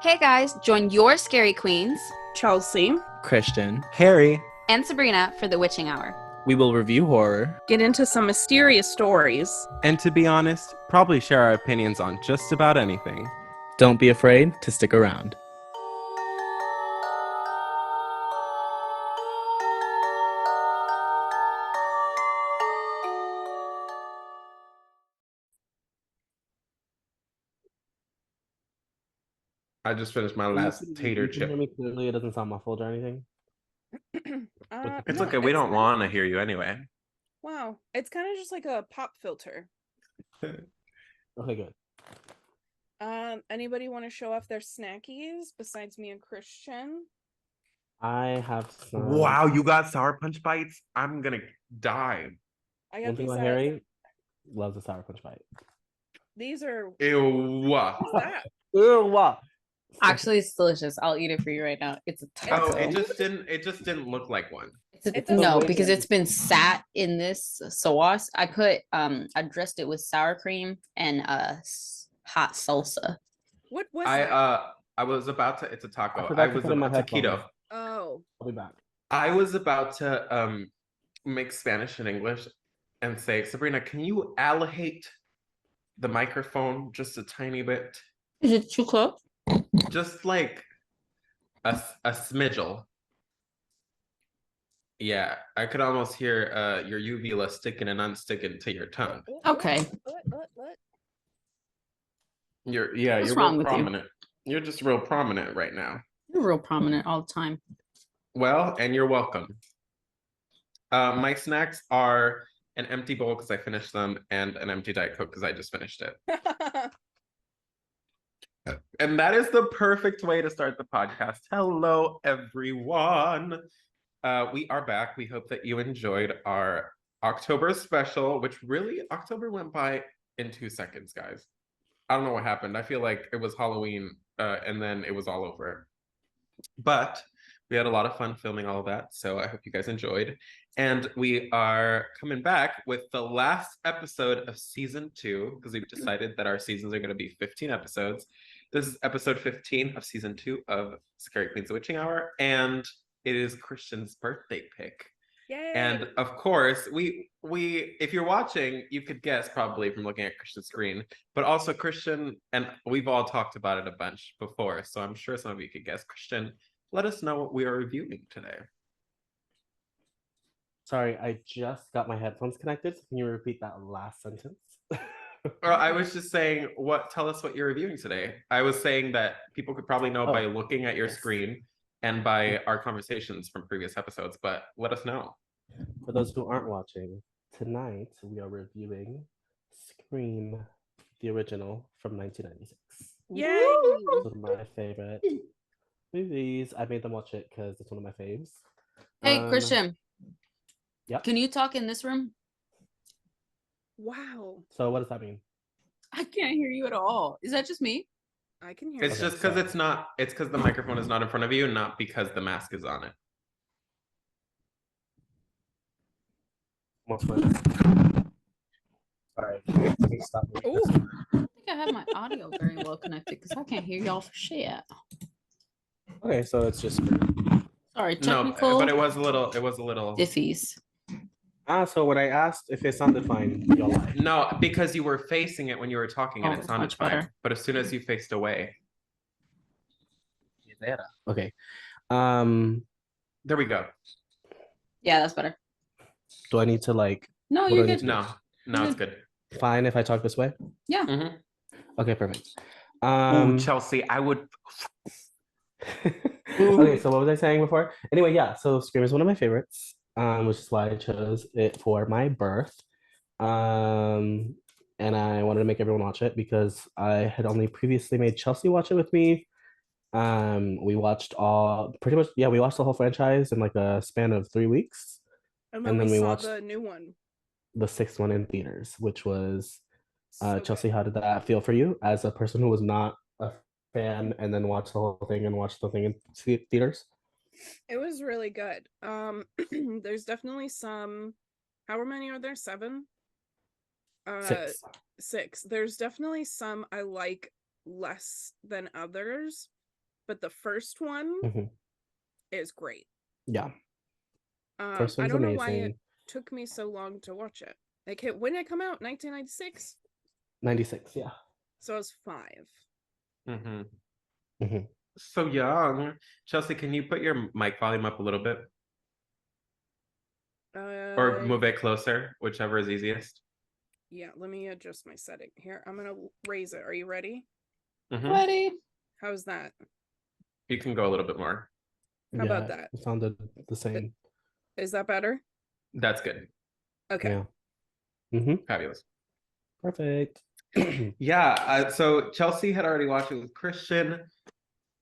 Hey guys, join your scary queens, Chelsea, Christian, Harry, and Sabrina for the Witching Hour. We will review horror, get into some mysterious stories, and to be honest, probably share our opinions on just about anything. Don't be afraid to stick around. I just finished my last tater chip. You hear me clearly? It doesn't sound muffled or anything? It's okay. We don't want to hear you anyway. Wow. It's kind of just like a pop filter. Okay, good. Anybody want to show off their snackies besides me and Christian? I have some... Wow, you got Sour Punch Bites? I'm gonna die. I got One thing these. about Harry, loves a Sour Punch Bite. These are... Ew. What's that? Ew. Actually, it's delicious. I'll eat it for you right now. It's a taco. Oh, it just didn't look like one. No, because it's been sat in this sauce. I dressed it with sour cream and hot salsa. What was I was about to. It's a taco. I was about to keto. Oh. I'll be back. I was about to mix Spanish and English and say, Sabrina, can you allocate the microphone just a tiny bit? Is it too close? Just like a smidgel. Yeah, I could almost hear your uvula sticking and unsticking to your tongue. Okay. What? You're What's wrong real with you? prominent. You're just real prominent right now. You're real prominent all the time. Well, and you're welcome. My snacks are an empty bowl because I finished them and an empty Diet Coke because I just finished it. And that is the perfect way to start the podcast. Hello, everyone. We are back. We hope that you enjoyed our October special, which really, October went by in 2 seconds, guys. I don't know what happened. I feel like it was Halloween and then it was all over. But we had a lot of fun filming all of that, so I hope you guys enjoyed. And we are coming back with the last episode of season 2, because we've decided that our seasons are going to be 15 episodes. This is episode 15 of season 2 of Scary Queens the Witching Hour, and it is Christian's birthday pick. Yay. And of course, we if you're watching, you could guess probably from looking at Christian's screen, but also Christian, and we've all talked about it a bunch before, so I'm sure some of you could guess. Christian, let us know what we are reviewing today. Sorry, I just got my headphones connected. Can you repeat that last sentence? Well, I was just saying, tell us what you're reviewing today. I was saying that people could probably know by looking at your screen and by our conversations from previous episodes, but let us know. For those who aren't watching, tonight we are reviewing Scream, the original from 1996. Yay! One of my favorite movies. I made them watch it because it's one of my faves. Hey, Christian. Yep. Can you talk in this room? Wow. So what does that mean? I can't hear you at all. Is that just me? I can hear It's just because it's because the microphone is not in front of you, not because the mask is on it. Sorry. Stop. I think I have my audio very well connected because I can't hear y'all for shit. Okay, so it's just sorry, technical. No, but it was a little diffies. So when I asked if it sounded fine, y'all lied. No, because you were facing it when you were talking and it sounded much fine. better. But as soon as you faced away. Okay. There we go. Yeah, that's better. Do I need to No, you're good. No, it's good. Fine if I talk this way? Yeah. Mm-hmm. Okay, perfect. Chelsea, I would. Okay, so what was I saying before? Anyway, yeah, so Scream is one of my favorites, which is why I chose it for my birth. And I wanted to make everyone watch it because I had only previously made Chelsea watch it with me. We watched we watched the whole franchise in like a span of 3 weeks. And then we watched the new one. The 6th one in theaters, which was Chelsea, how did that feel for you as a person who was not a fan and then watched the whole thing and watched the thing in theaters? It was really good. There's definitely some. How many are there? 7? 6. There's definitely some I like less than others. but the first one Mhm. is great. Yeah, I first one's don't know why it amazing. took me so long to watch it. Like, when did it come out? 1996. 96, yeah. So I was 5. Mm-hmm. Mhm. So young. Chelsea, can you put your mic volume up a little bit? Or move it closer, whichever is easiest. Yeah, let me adjust my setting here. I'm gonna raise it. Are you ready? Mhm. Ready? How's that? You can go a little bit more. How about that? It sounded the same. Is that better? That's good. Okay. Yeah. Fabulous. Perfect. Yeah. So Chelsea had already watched it with Christian.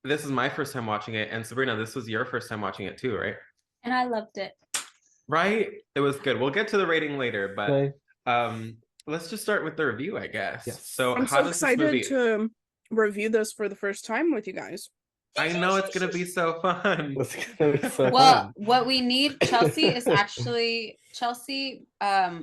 This is my first time watching it, and Sabrina, this was your first time watching it too, right? And I loved it. Right? It was good. We'll get to the rating later, but Okay. let's just start with the review, I guess. Yes. So I'm how so does this excited movie? to review this for the first time with you guys. I know it's gonna be so fun. It's gonna be so Well, fun. what we need, Chelsea, is actually Chelsea,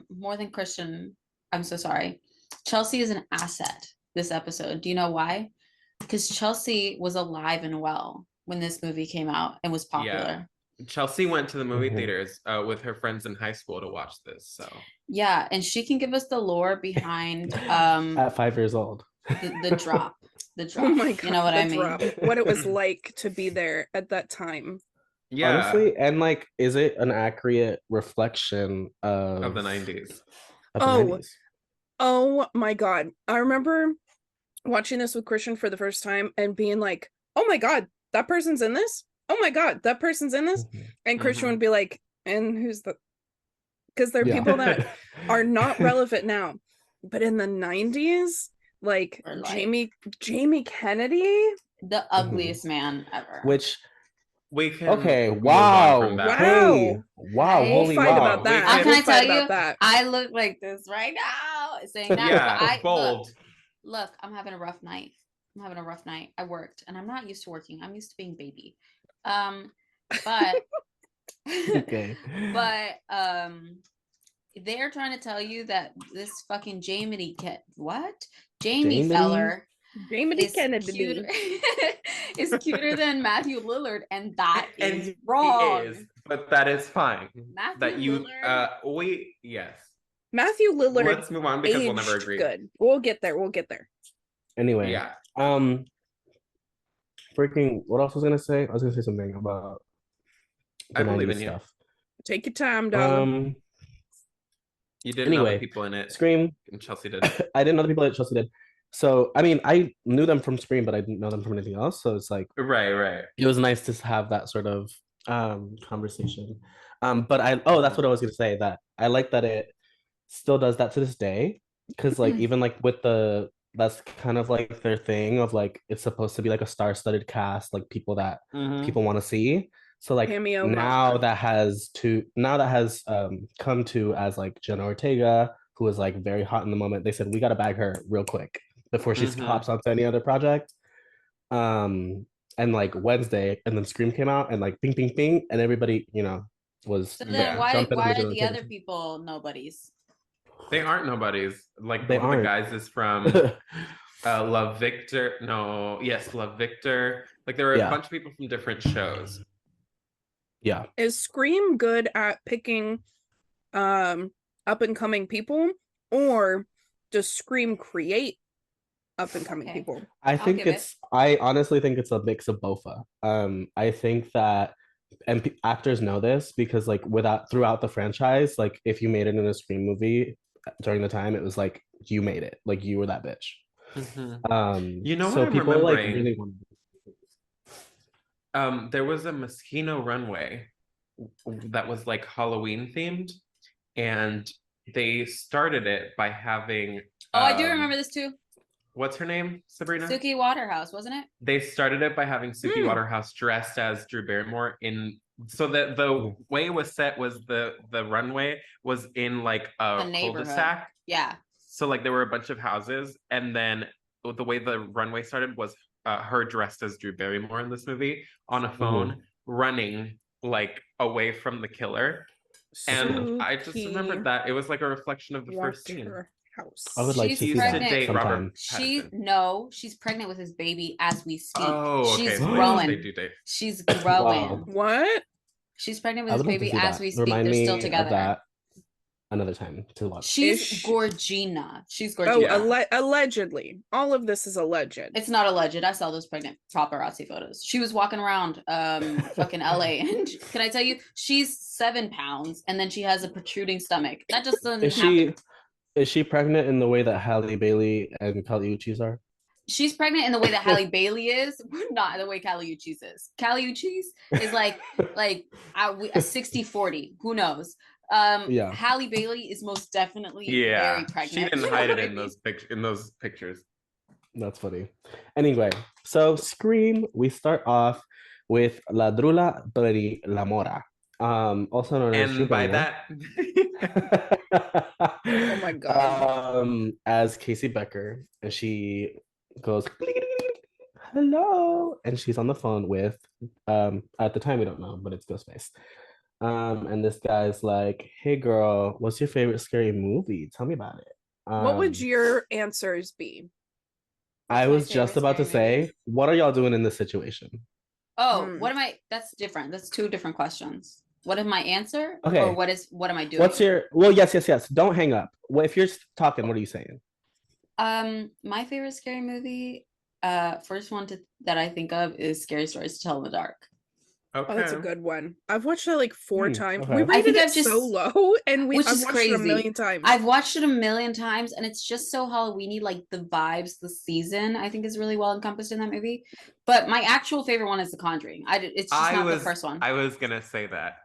more than Christian. I'm so sorry. Chelsea is an asset this episode. Do you know why? Because Chelsea was alive and well when this movie came out and was popular. Chelsea went to the movie Mhm. theaters with her friends in high school to watch this. So Yeah, and she can give us the lore behind At 5 years old. the drop. The drop. Oh my god, You know what the I mean? drop. What it was like to be there at that time. yeah, Honestly, and like, is it an accurate reflection of the 90s. Of the Oh. 90s? Oh my god. I remember watching this with Christian for the first time and being like, oh my god, that person's in this? Oh my god, that person's in this? Mhm. And Christian Mhm. would be like, and who's the, because they're Yeah. people that are not relevant now. But in the 90s, like Or like- Jamie Kennedy. The ugliest man ever. Which, We can okay, move wow. on from that. Hey, wow, Right? We'll holy fight wow. about that. We Can I We'll fight tell you? about that. I look like this right now. Saying that. Yeah, I bold. Look, I'm having a rough night. I'm having a rough night. I worked and I'm not used to working. I'm used to being baby. But Okay. but they're trying to tell you that this fucking Jamie Jamie? feller Jamie is Kennedy. cuter, is cuter than Matthew Lillard, and that And is he wrong. is, but that is fine. Matthew That you Lillard. yes. Matthew Lillard Let's move on because we'll never aged agree. good. We'll get there. We'll get there. Anyway, Yeah. freaking, what else was I gonna say? I was gonna say something about I the believe 90s in you. stuff. Take your time, darling. You didn't know the Anyway, people in it. Scream. And Chelsea did. I didn't know the people that Chelsea did. So, I mean, I knew them from Scream, but I didn't know them from anything else. So it's like, Right. it was nice to have that sort of conversation. But that's what I was gonna say, that I like that it still does that to this day. Because like even like with that's kind of like their thing of like it's supposed to be like a star-studded cast, like people that people want to see. So like Cameo now mode. that has come to as like Jenna Ortega, who is like very hot in the moment. They said we gotta bag her real quick before she hops onto any other project. And like Wednesday, and then Scream came out, and like bing, bing, bing, and everybody, was So then why jumping on are Jenna the Ortega other too. people nobodies? They aren't nobodies. Like They one of the aren't. guys is from Love Victor. No, yes, Love Victor. Like there were a Yeah. bunch of people from different shows. Yeah. Is Scream good at picking up and coming people, or does Scream create up and coming Okay. people? I honestly think it's a mix of both. I think that, and actors know this because like throughout the franchise, like if you made it in a Scream movie during the time, it was like you made it, like you were that bitch. You know so what I'm people like remembering? really want. There was a Moschino runway that was like Halloween themed, and they started it by having. Oh, I do remember this too. What's her name, Sabrina? Suki Waterhouse, wasn't it? They started it by having Suki Waterhouse dressed as Drew Barrymore so that the way it was set was the runway was in like a cul-de-sac. Yeah. So like there were a bunch of houses, and then the way the runway started was her dressed as Drew Barrymore in this movie on a phone running like away from the killer. And I just remembered that it was like a reflection of the first scene. house. I would like She's to see pregnant. that date sometime. Robert She's pregnant with his baby as we speak. Oh, okay. She's So growing. they do date. She's growing. Wow. What? She's pregnant with I his would love to baby see as that. we speak. Remind They're me still of together. that another time to watch. She's Ish. Gorgina. She's Oh, Gorgina. allegedly. All of this is alleged. It's not alleged. I saw those pregnant paparazzi photos. She was walking around fucking LA. And can I tell you, she's 7 pounds and then she has a protruding stomach. That just doesn't happen. Is she pregnant in the way that Halle Bailey and Kali Uchis are? She's pregnant in the way that Halle Bailey is, not the way Kali Uchis is. Kali Uchis is like a 60-40. Who knows? Yeah. Halle Bailey is most definitely very pregnant. She didn't You know hide what it I in mean? those pictures. That's funny. Anyway, so Scream, we start off with La Drula Beri La Mora. Also known as And by Juvenile. that, Oh my God. As Casey Becker, and she goes, hello, and she's on the phone with, at the time we don't know, but it's Ghostface. And this guy's like, hey girl, what's your favorite scary movie? Tell me about it. What would your answers be? I my was just favorite about to scary movie? say, what are y'all doing in this situation? Oh, Hmm. what am I? That's different. That's 2 different questions. What is my answer? Okay. Or what am I doing? What's your, well, yes. Don't hang up. Well, if you're talking, what are you saying? My favorite scary movie, first one that I think of is Scary Stories to Tell in the Dark. okay. Oh, that's a good one. I've watched that like 4 times. okay. We I rated think it I've just- so low, and which I've is watched it a crazy. million times. I've watched it a million times, and it's just so Halloweeny, like the vibes, the season. I think is really well encompassed in that movie. But my actual favorite one is The Conjuring. It's just not the first one. I was gonna say that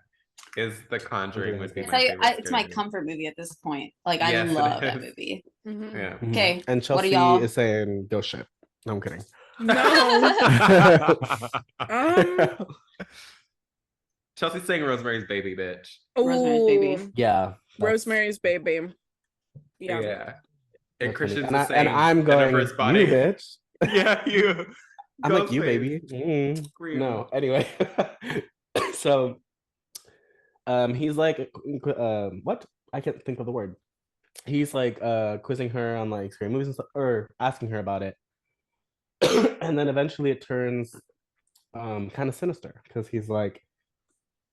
is The Conjuring would be It's my like favorite. it's my scary movie. comfort movie at this point. Like Yes, I it love that is. movie. Mhm. Yeah. Mhm. Okay, And what are Chelsea y'all? is saying, go shit. No, I'm kidding. No. Chelsea's saying Rosemary's Baby, bitch. Rosemary's Baby. Ooh, Yeah. that's- Rosemary's Baby. Yeah. And that's Christian's funny. the same. And I'm going, Jennifer's you body. bitch. Yeah, you. I'm like, you Ghostface. baby. Scream. No, anyway. So, he's like, what? I can't think of the word. He's like quizzing her on like scary movies and stuff, or asking her about it. And then eventually it turns kind of sinister because he's like,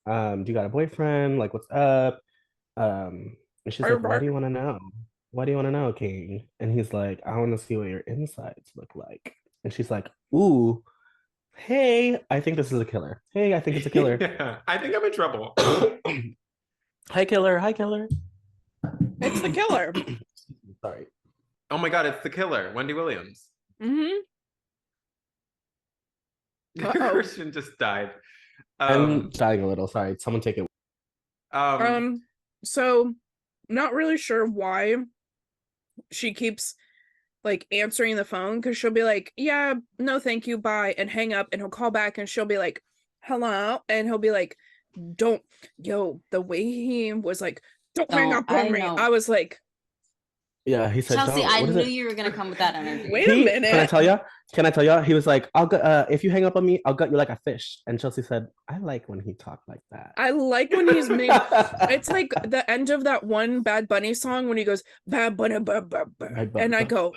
do you got a boyfriend? Like, what's up? And she's like, why do you want to know? Why do you want to know, King? And he's like, I want to see what your insides look like. And she's like, ooh, hey, I think this is a killer. Hey, I think it's a killer. Yeah, I think I'm in trouble. Hi, killer. Hi, killer. It's the killer. Sorry. Oh my god, it's the killer, Wendy Williams. Mm-hmm. Uh-oh. Christian just died. I'm dying a little. Sorry. Someone take it. So not really sure why she keeps like answering the phone, because she'll be like, yeah, no thank you, bye, and hang up, and he'll call back and she'll be like, hello, and he'll be like, don't, the way he was like, don't hang up on me. know. I was like, Yeah, he said, Chelsea, don't. I What is knew it? you were gonna come with that energy. Wait a minute. Can I tell you? Can I tell you? He was like, I'll go, if you hang up on me, I'll gut you like a fish. And Chelsea said, I like when he talked like that. I like when he's made. It's like the end of that one Bad Bunny song when he goes Bad Bunny, and I go,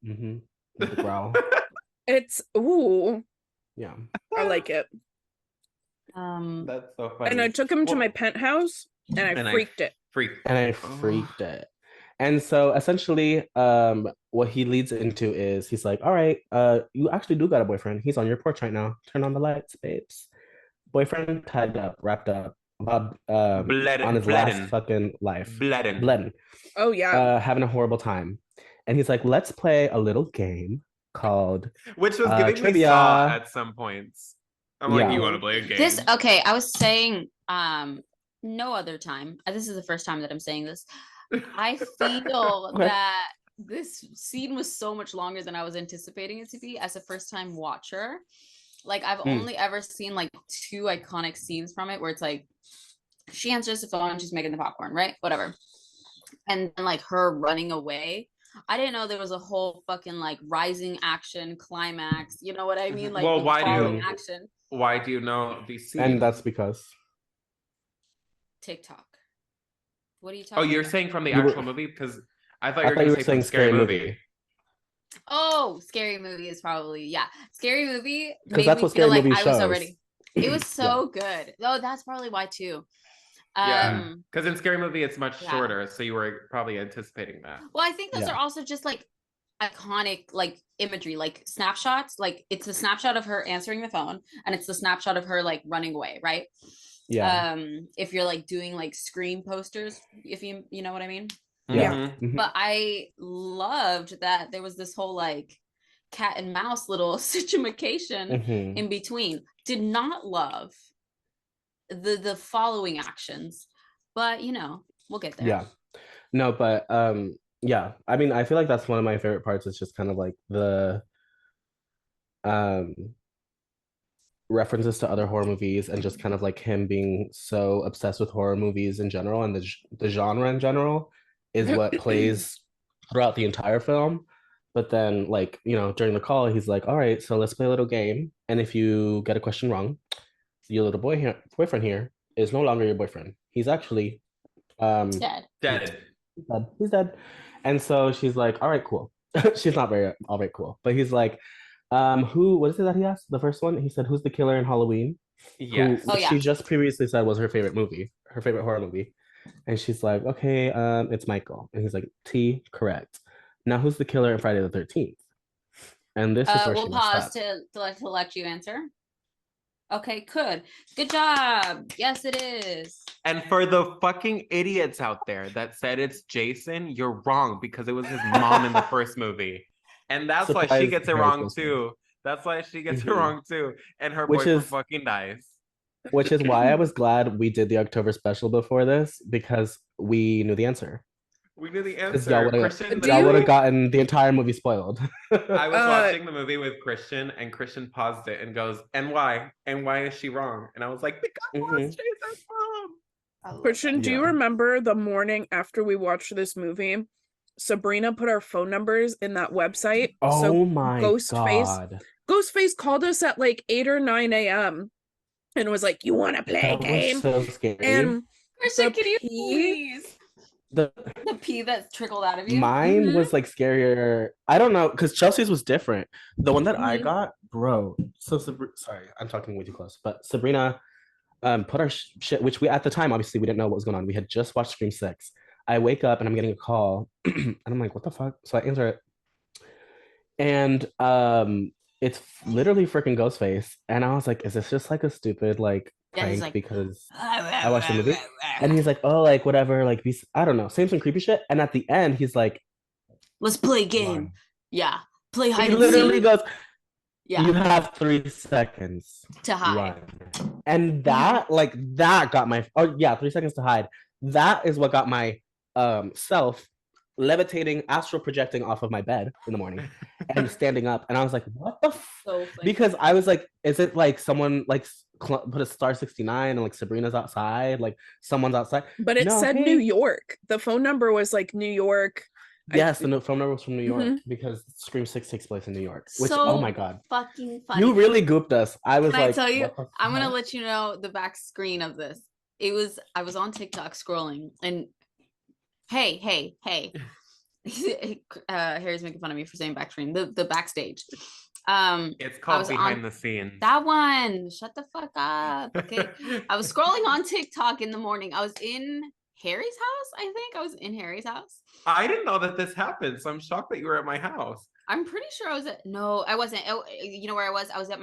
Mm-hmm. With the growl. it's ooh, Yeah. I like it. That's so funny. And I took him to Well, my penthouse, and I freaked it. Freaked. And I freaked it. And so essentially, what he leads into is he's like, all right, you actually do got a boyfriend. He's on your porch right now. Turn on the lights, babes. Boyfriend tied up, wrapped up, on his last fucking life. Bledding. Oh yeah. Having a horrible time. And he's like, let's play a little game called Which was giving me trivia. Saw at some points. I'm like, Yeah. you want to play a game? Okay, I was saying no other time. This is the first time that I'm saying this. I feel Okay. that this scene was so much longer than I was anticipating it to be as a first time watcher. Like I've only ever seen like 2 iconic scenes from it where it's like she answers the phone, she's making the popcorn, right? Whatever. And then like her running away. I didn't know there was a whole fucking like rising action climax. You know what I mean? Like Well, why do falling you- action. Why do you know these scenes? And that's because TikTok. What are you talking Oh, you're about? saying from the You were- actual movie? Because I thought I you were thought going you to were say from saying Scary Movie. Oh, Scary Movie is probably, yeah. Scary Movie Because made that's me what feel Scary like Movie I was shows. already. It was so good. Oh, that's probably why too. Yeah, because in Scary Movie it's much Yeah. shorter, so you were probably anticipating that. Well, I think those Yeah. are also just like iconic like imagery, like snapshots. Like it's a snapshot of her answering the phone, and it's the snapshot of her like running away, right? Yeah. If you're like doing like Scream posters, if you know what I mean. Yeah. Mhm. Mhm. But I loved that there was this whole like cat and mouse little situation Mhm. in between. Did not love the following actions, but you know, we'll get there. Yeah. No, but yeah. I mean, I feel like that's one of my favorite parts. It's just kind of like the um references to other horror movies and just kind of like him being so obsessed with horror movies in general and the genre in general is what plays throughout the entire film. But then, like, you know, during the call, he's like, all right, so let's play a little game. And if you get a question wrong, your little boyfriend here is no longer your boyfriend. He's actually Dead. Dead. He's dead. And so she's like, all right, cool. She's not very all right, cool. But he's like, what is it that he asked? The first one, he said, who's the killer in Halloween? Yes. Oh, yeah. She just previously said was her favorite movie, her favorite horror movie. And she's like, okay, it's Michael. And he's like, T, correct. Now who's the killer in Friday the 13th? And this is where We'll she messed pause up. to let you answer. Okay, good job. Yes, it is. And for the fucking idiots out there that said it's Jason, you're wrong because it was his mom in the first movie. And that's why she Surprise gets it Harry wrong Potter. too. That's why she gets it Mhm. wrong too. And her Which boyfriend is- fucking dies. Which is why I was glad we did the October special before this because we knew the answer. We knew the Because y'all answer. would Christian, have gotten the entire movie spoiled. I was watching the movie with Christian, and Christian paused it and goes, "And why? And why is she wrong?" And I was like, "Because it's Jason's mom." Christian, do you Yeah. remember the morning after we watched this movie? Sabrina put our phone numbers in that website. Oh my Ghostface God. Ghostface called us at like 8 or 9 a.m. and was like, "You want to play a That game?" was so scary. And Christian, the can you pee- please? The The pee that trickled out of you. mine Mhm. was like scarier. I don't know, because Chelsea's was different. The one that I Mhm. got, bro. So sorry, I'm talking way too close. But Sabrina put our shit, which we at the time obviously we didn't know what was going on. We had just watched Scream 6. I wake up and I'm getting a call, and I'm like, what the fuck? So I answer it. And it's literally freaking Ghostface. And I was like, is this just like a stupid like Yeah, he's prank like, because I watched the movie? And he's like, oh, like whatever, like I don't know, saying some creepy shit. And at the end, he's like, let's play a game. run. Yeah. Play hide He and literally seek. goes, Yeah. you have 3 seconds To hide. run. And that got my 3 seconds to hide. That is what got my self levitating, astral projecting off of my bed in the morning and standing up. And I was like, what the So funny. because I was like, is it like someone like put a star 69 and like Sabrina's outside, like someone's outside? But it said New York. The phone number was like New York. Yes, the phone number was from New York Mhm. because Scream 6 takes place in New York. Which, So oh my God. fucking funny. You really gooped us. I was Can like, I tell you? what the I'm gonna fuck? let you know the back screen of this. I was on TikTok scrolling, and hey. Harry's making fun of me for saying back screen. The backstage. It's called was behind on the scenes. That one. Shut the fuck up. Okay. I was scrolling on TikTok in the morning. I was in Harry's house. I think I was in Harry's house. I didn't know that this happened, so I'm shocked that you were at my house. I'm pretty sure I was at no, I wasn't. You know where I was? I was at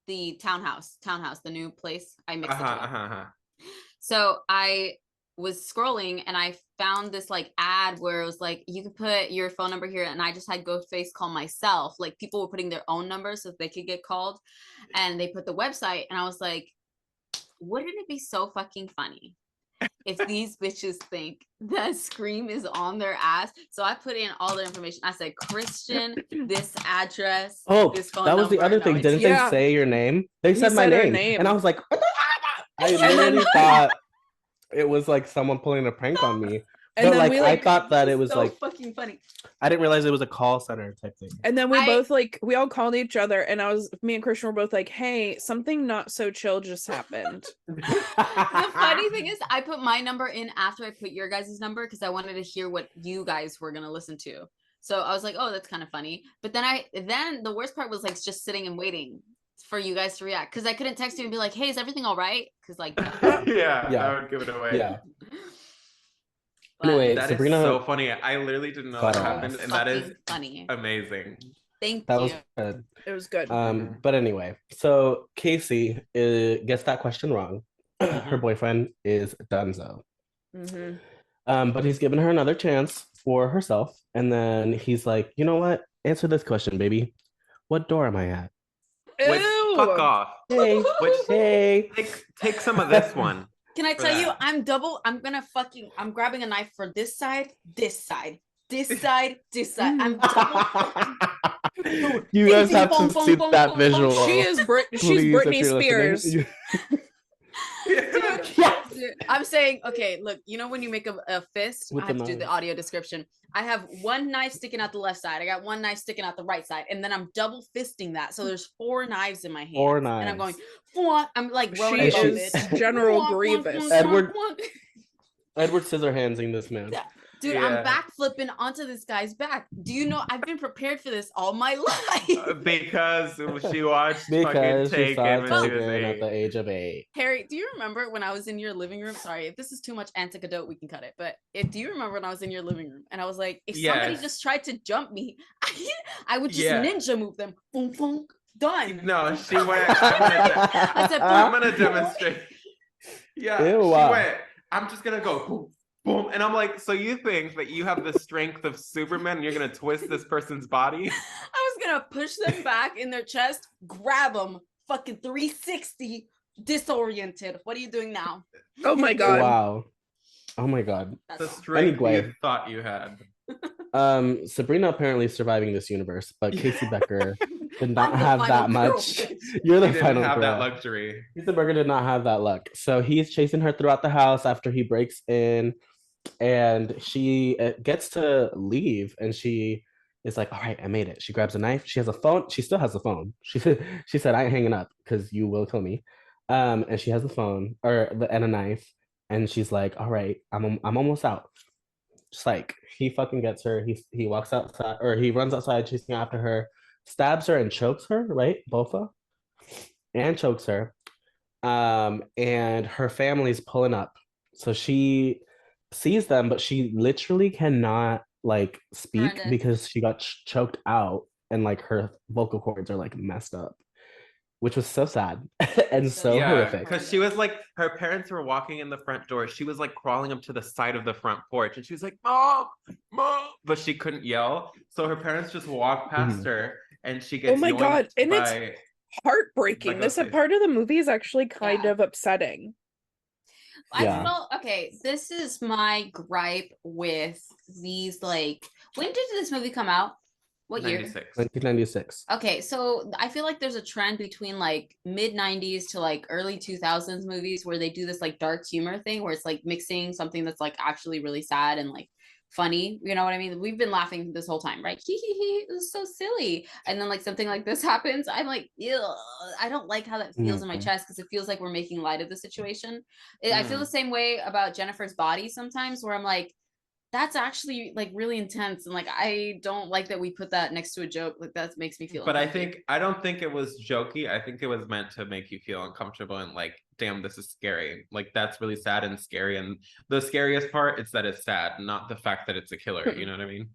the townhouse, the new place. I mixed it together. So I was scrolling and I found this like ad where it was like you could put your phone number here, and I just had Ghostface call myself. Like people were putting their own numbers so they could get called, and they put the website, and I was like, wouldn't it be so fucking funny if these bitches think that Scream is on their ass? So I put in all the information. I said, Christian, this address, Oh, this phone that was the number. other No, thing. it's- Didn't Yeah. they say your name? They He said my said our name. name. And I was like, what the I literally thought it was like someone pulling a prank on me And No, then like we I like, thought that This it is was so like fucking funny. I didn't realize it was a call center type thing. and then we I- both like we all called each other, and me and Christian were both like, "Hey, something not so chill just happened." The funny thing is, I put my number in after I put your guys' number because I wanted to hear what you guys were gonna listen to. So I was like, "Oh, that's kind of funny." But then the worst part was like just sitting and waiting for you guys to react because I couldn't text you and be like, "Hey, is everything all right?" Because like, Yeah, Yeah. that would give it away. Yeah. but Anyway, That is Sabrina so funny. I literally didn't know got that her happened, ass. and that is fucking funny. amazing. Thank That you. was good. It was good. Mhm. But anyway, so Casey gets that question wrong. Her Mhm. boyfriend is Dunzo. Mm-hmm. But he's given her another chance for herself, and then he's like, you know what? Answer this question, baby. What door am I at? Which fuck Ew. off. Hey, Which hey. take some of this one. Can I for tell you, that. I'm grabbing a knife for this side, this side, this side, this side. I'm double. You guys have Boom, to boom, see boom, that boom, boom. visual. She's Please, if Britney you're listening. Spears. Dude, Yes. dude, I'm saying, okay, look, you know when you make a fist, With I the have to do the knife. audio description. I have one knife sticking out the left side. I got one knife sticking out the right side, and then I'm double fisting that. So there's 4 knives in my hand. Four And I'm going, knives. "Fwah." I'm like She Rowan Buffett. is General Fwah, fwah, Grievous. fwah, Edward- fwah, fwah. Edward Scissorhandsing this man. Yeah. Dude, Yeah. I'm back flipping onto this guy's back. Do you know I've been prepared for this all my life? Because she watched Because fucking she saw Taken when she was Taken at 8. the age of 8. Harry, do you remember when I was in your living room? Sorry, if this is too much anecdote, we can cut it. But do you remember when I was in your living room and I was like, if somebody Yes. just tried to jump me, I would just Yeah. ninja move them. Boom, boom, done. No, she went. I said, I'm gonna demonstrate. Yeah, Ew. she went. I'm just gonna go boom, boom, and I'm like, so you think that you have the strength of Superman and you're gonna twist this person's body? I was gonna push them back in their chest, grab them, fucking 360, disoriented. What are you doing now? Oh my god. Wow. Oh my god. The That's strength Anyway. you thought you had. Sabrina apparently surviving this universe, but Casey Becker did not I'm the have final that girl, much. bitch. You're the He didn't final have that girl. luxury. Casey Becker did not have that luck. So he's chasing her throughout the house after he breaks in, and she gets to leave, and she is like, all right, I made it. She grabs a knife. She has a phone. She still has the phone. She said, I ain't hanging up because you will kill me. And she has the phone and a knife, and she's like, all right, I'm almost out. Just like he fucking gets her. He walks outside, or he runs outside chasing after her, stabs her and chokes her, right? Bofa. And chokes her. And her family's pulling up. So she sees them, but she literally cannot like speak Miranda. because she got choked out, and like her vocal cords are like messed up, which was so sad and so Yeah, horrific. because she was like, her parents were walking in the front door. She was like crawling up to the side of the front porch, and she was like, "Mom, mom," but she couldn't yell. So her parents just walked past her, and she gets. Oh my god. yoinked And it's by. heartbreaking. This Ghostface. part of the movie is actually kind Yeah. of upsetting. I Yeah. felt okay. This is my gripe with these. Like, when did this movie come out? What year? 96. 1996. Okay, so I feel like there's a trend between like mid 90s to like early 2000s movies where they do this like dark humor thing where it's like mixing something that's like actually really sad and like funny. You know what I mean? We've been laughing this whole time, right? Hee hee hee, it was so silly. And then like something like this happens, I'm like, ew, I don't like how that feels in my Mhm. chest because it feels like we're making light of the situation. I feel Mm. the same way about Jennifer's Body sometimes where I'm like, that's actually like really intense, and like I don't like that we put that next to a joke. Like that makes me feel But uncomfy. I don't think it was jokey. I think it was meant to make you feel uncomfortable and like, damn, this is scary. Like that's really sad and scary. And the scariest part is that it's sad, not the fact that it's a killer. You know what I mean?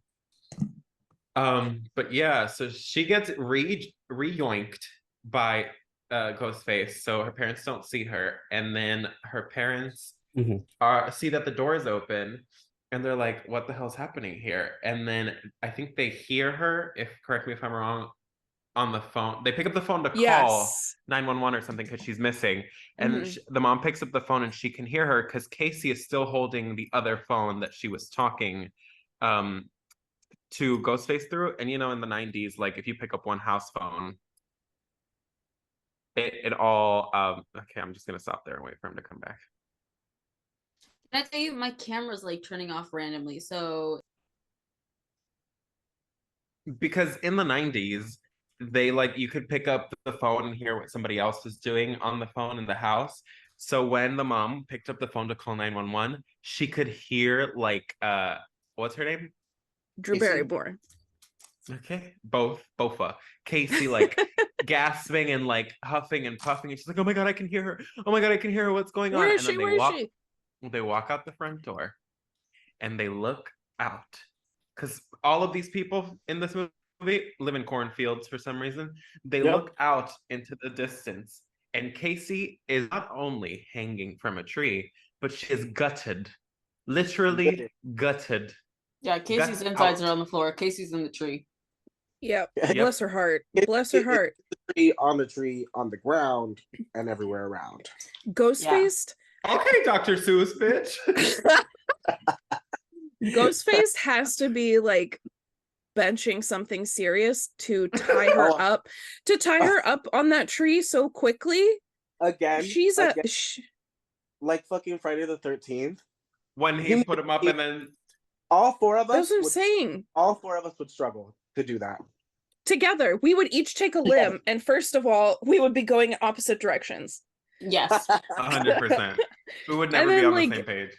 But yeah, so she gets re-yoinked by Ghostface, so her parents don't see her, and then her parents Mhm. see that the door is open, and they're like, "What the hell's happening here?" And then I think they hear her. If correct me if I'm wrong, on the phone. They pick up the phone to call Yes. 911 or something because she's missing, and Mhm. the mom picks up the phone and she can hear her because Casey is still holding the other phone that she was talking to Ghostface through. And you know, in the 90s, like if you pick up one house phone, it all okay, I'm just gonna stop there and wait for him to come back. I tell you, my camera's like turning off randomly. So Because in the 90s, they like you could pick up the phone and hear what somebody else was doing on the phone in the house. So when the mom picked up the phone to call 911, she could hear like what's her name? Drew Casey? Barrymore. Okay, Bofa. Casey like gasping and like huffing and puffing, and she's like, "Oh my god, I can hear her! Oh my god, I can hear her! What's going on?" Where is And she? then they Where is walk. she? They walk out the front door, and they look out, because all of these people in this movie live in cornfields for some reason. They Yep. look out into the distance, and Casey is not only hanging from a tree, but she is gutted, literally gutted. yeah, Casey's Guts insides out. are on the floor. Casey's in the tree. Yep. Yep. Bless her heart. It- Bless her it- heart. On the tree, on the ground, and everywhere around. Ghostface. Okay, Dr. Seuss, bitch. Ghostface has to be like benching something serious to tie her Oh. up. To tie her up on that tree so quickly. Again, She's a. again, like fucking Friday the 13th. When he put him up and then All four of That's us what I'm would, saying. all four of us would struggle to do that. Together, we would each take a limb, and first of all, we would be going in opposite directions. Yes. 100%. We would never And be then, on the like, same page.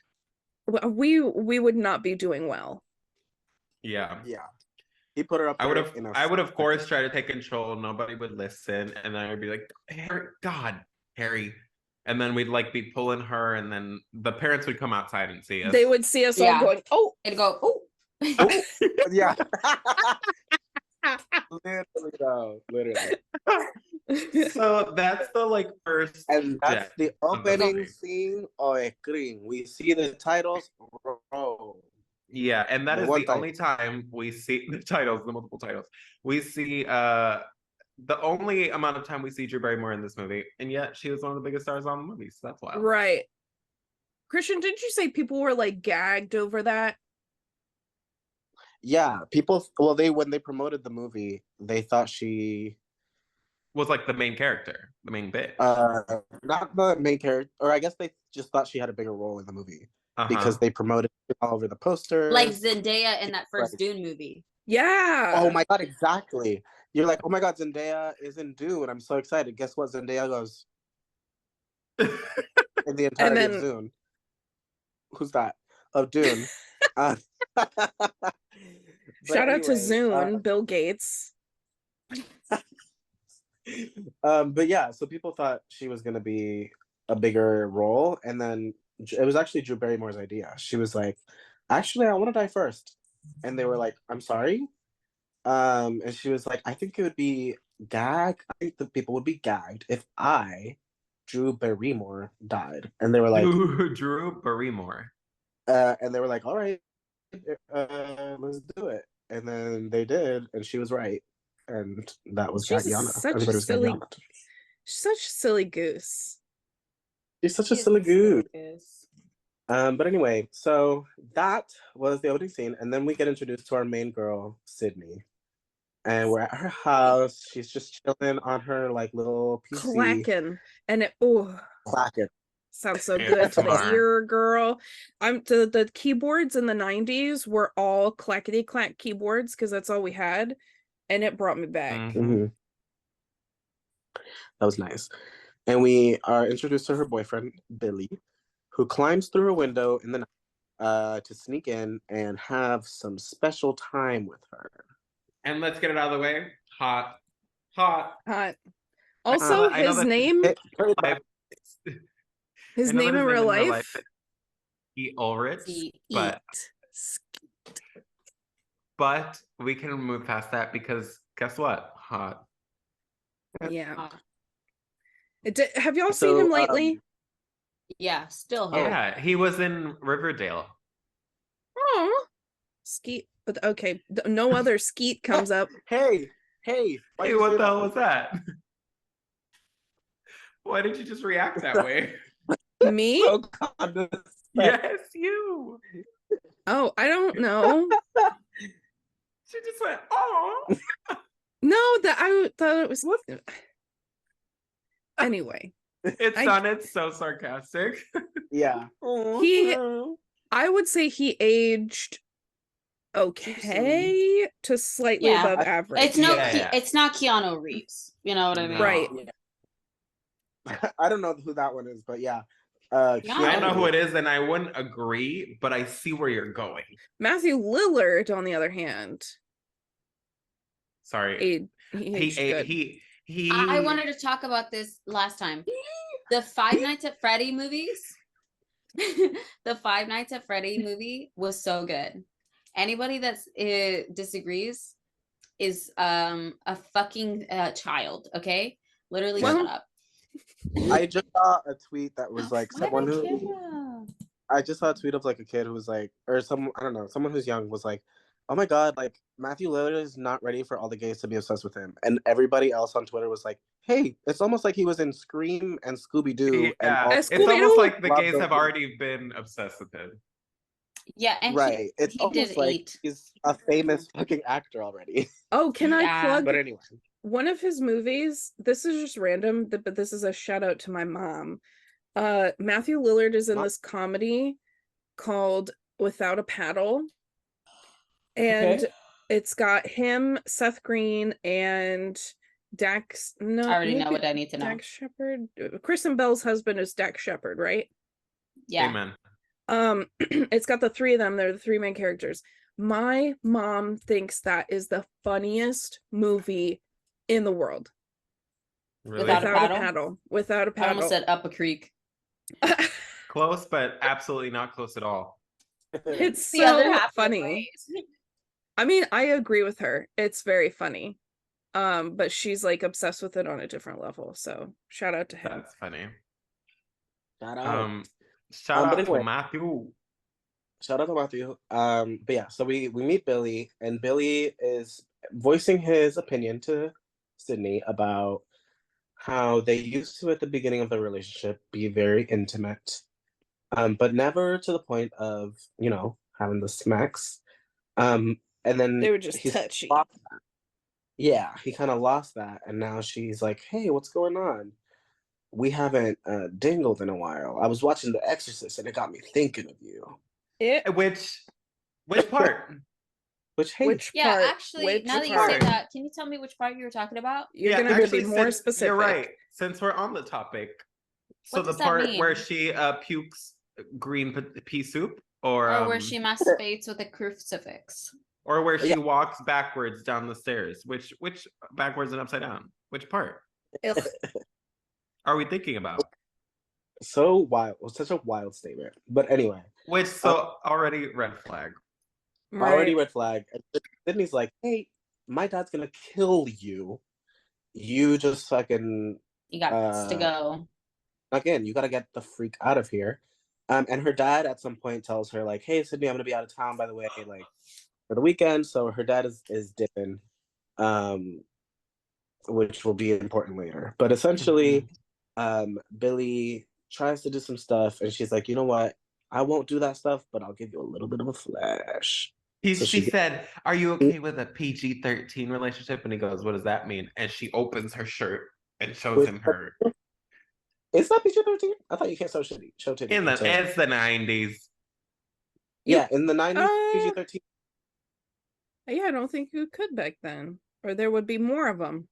We would not be doing well. Yeah. Yeah. He put her up I would there have in a I would of course try to take control. Nobody would listen. And then I'd be like, Harry, God, Harry. And then we'd like be pulling her, and then the parents would come outside and see us. They would see us all Yeah. going, "Oh, It'd go, oh. Yeah. Literally though. Literally. So that's the like first And that's death the of the opening movie. scene of a screen. We see the titles roll. Yeah, and that The is one the time. only time we see the titles, the multiple titles. We see the only amount of time we see Drew Barrymore in this movie, and yet she was one of the biggest stars on the movie, so that's wild. right." Christian, didn't you say people were like gagged over that? Yeah, people. Well, when they promoted the movie, they thought she, Was like the main character, the main bitch. not the main character, or I guess they just thought she had a bigger role in the movie because they promoted it all over the posters. Like Zendaya in that first Right. Dune movie. Yeah. Oh my god, exactly. You're like, oh my god, Zendaya is in Dune. I'm so excited. Guess what? Zendaya goes in the entirety then- of Dune. Who's that? Of Dune. But Shout out to anyway, Zune, Bill Gates. but yeah, so people thought she was gonna be a bigger role, and then it was actually Drew Barrymore's idea. She was like, "Actually, I want to die first," and they were like, "I'm sorry," and she was like, "I think it would be gag. I think the people would be gagged if I, Drew Barrymore, died," and they were like, Drew Barrymore. and they were like, "All right, let's do it," and then they did, and she was right. And that was She's Gagiana. such a Everybody was silly- Gagiana. Such a silly goose. She's such a She is silly goose. goose. But anyway, so that was the opening scene, and then we get introduced to our main girl, Sydney, and we're at her house. She's just chilling on her like little PC, Clacking. And it clacking. sounds so Yeah, good to the ASMR. ear, girl. The keyboards in the 90s were all clackety clack keyboards because that's all we had. And it brought me back. Mhm. Mhm. That was nice. And we are introduced to her boyfriend, Billy, who climbs through her window in the night to sneak in and have some special time with her. And let's get it out of the way. Hot. Hot. Hot. Also, I know his that- name, I- his I know that name in real life, He Ulrich, Skeet. but we can move past that because guess what? Hot. Yeah. Uh, Have y'all So, seen him lately? yeah, still hot. Yeah, he was in Riverdale. Oh, Skeet. But okay, no other Skeet comes up. Hey, why Hey, you what say the hell that? was that? Why did you just react that way? Me? So condescending. Yes, you. Oh, I don't know. She just went, oh. No, that I thought it was. Anyway, It I- sounded so sarcastic. Yeah. He- I would say he aged okay to slightly Yeah. above average. It's no, Yeah. it's not Keanu Reeves. You know what I mean? No. Right. I don't know who that one is, but yeah. Yeah. I know who Keanu- it is, and I wouldn't agree, but I see where you're going. Matthew Lillard, on the other hand, Sorry. he aged good. He I wanted to talk about this last time. The Five Nights at Freddy movies. The Five Nights at Freddy movie was so good. Anybody that disagrees is a fucking child. Okay, literally Well, shut up. I just saw a tweet that was like Why someone the who camera? I just saw a tweet of like a kid who was like, or some, I don't know, someone who's young was like, oh my God, like Matthew Lillard is not ready for all the gays to be obsessed with him. And everybody else on Twitter was like, hey, it's almost like he was in Scream and Scooby Doo. And Yeah, all it's Scooby-Doo almost like the love gays those have movies. already been obsessed with him. Yeah, and Right. It's he almost did like eat. he's a famous fucking actor already. Oh, can I Yeah. plug But anyway. one of his movies? This is just random, but this is a shout out to my mom. Matthew Lillard is in Mom. this comedy called Without a Paddle, and Okay. it's got him, Seth Green, and Dax. No, I already know maybe what I need to know. Dax Shepard. Kristen Bell's husband is Dax Shepard, right? Yeah. Amen. It's got the three of them. They're the three main characters. My mom thinks that is the funniest movie in the world. Really? Without a Without a paddle? paddle. Without a I almost paddle. said up a creek. Close, but absolutely not close at all. It's The other so half of the funny. phrase. I mean, I agree with her. It's very funny. But she's like obsessed with it on a different level. So shout out to him. That's funny. Shout out. Shout But out anyway. to Matthew. Shout out to Matthew. But yeah, so we meet Billy, and Billy is voicing his opinion to Sydney about how they used to at the beginning of the relationship be very intimate, but never to the point of, you know, having the smacks. And then They were just he's touchy. lost that. Yeah, he kind of lost that, and now she's like, "Hey, what's going on? We haven't dingled in a while. I was watching The Exorcist, and it got me thinking of you." Which part? Which, hey, Which Yeah, part? actually, Which now that you part? say that, can you tell me which part you were talking about? You're gonna have to be actually, more since- specific. You're right. Since we're on the topic, so What the does that part mean? where she pukes green pea soup, or Or where she masturbates with a crucifix? or where she Yeah. walks backwards down the stairs. Which backwards and upside down? Which part Ugh. are we thinking about? so wild, such a wild statement. But anyway, Which already red flag. already Right. red flag. And Sydney's like, "Hey, my dad's gonna kill you. You just fucking You got to go. again. You gotta get the freak out of here." And her dad at some point tells her like, "Hey, Sydney, I'm gonna be out of town, by the way, like for the weekend." So her dad is dipping, which will be important later. But essentially, Billy tries to do some stuff, and she's like, "You know what? I won't do that stuff, but I'll give you a little bit of a flash." So She she- said, "Are you okay with a PG-13 relationship?" And he goes, "What does that mean?" And she opens her shirt and shows him her. Is that PG-13? I thought you can't show titty. It's the 90s. Yeah, in the 90s, Uh, PG-13. Yeah, I don't think you could back then, or there would be more of them.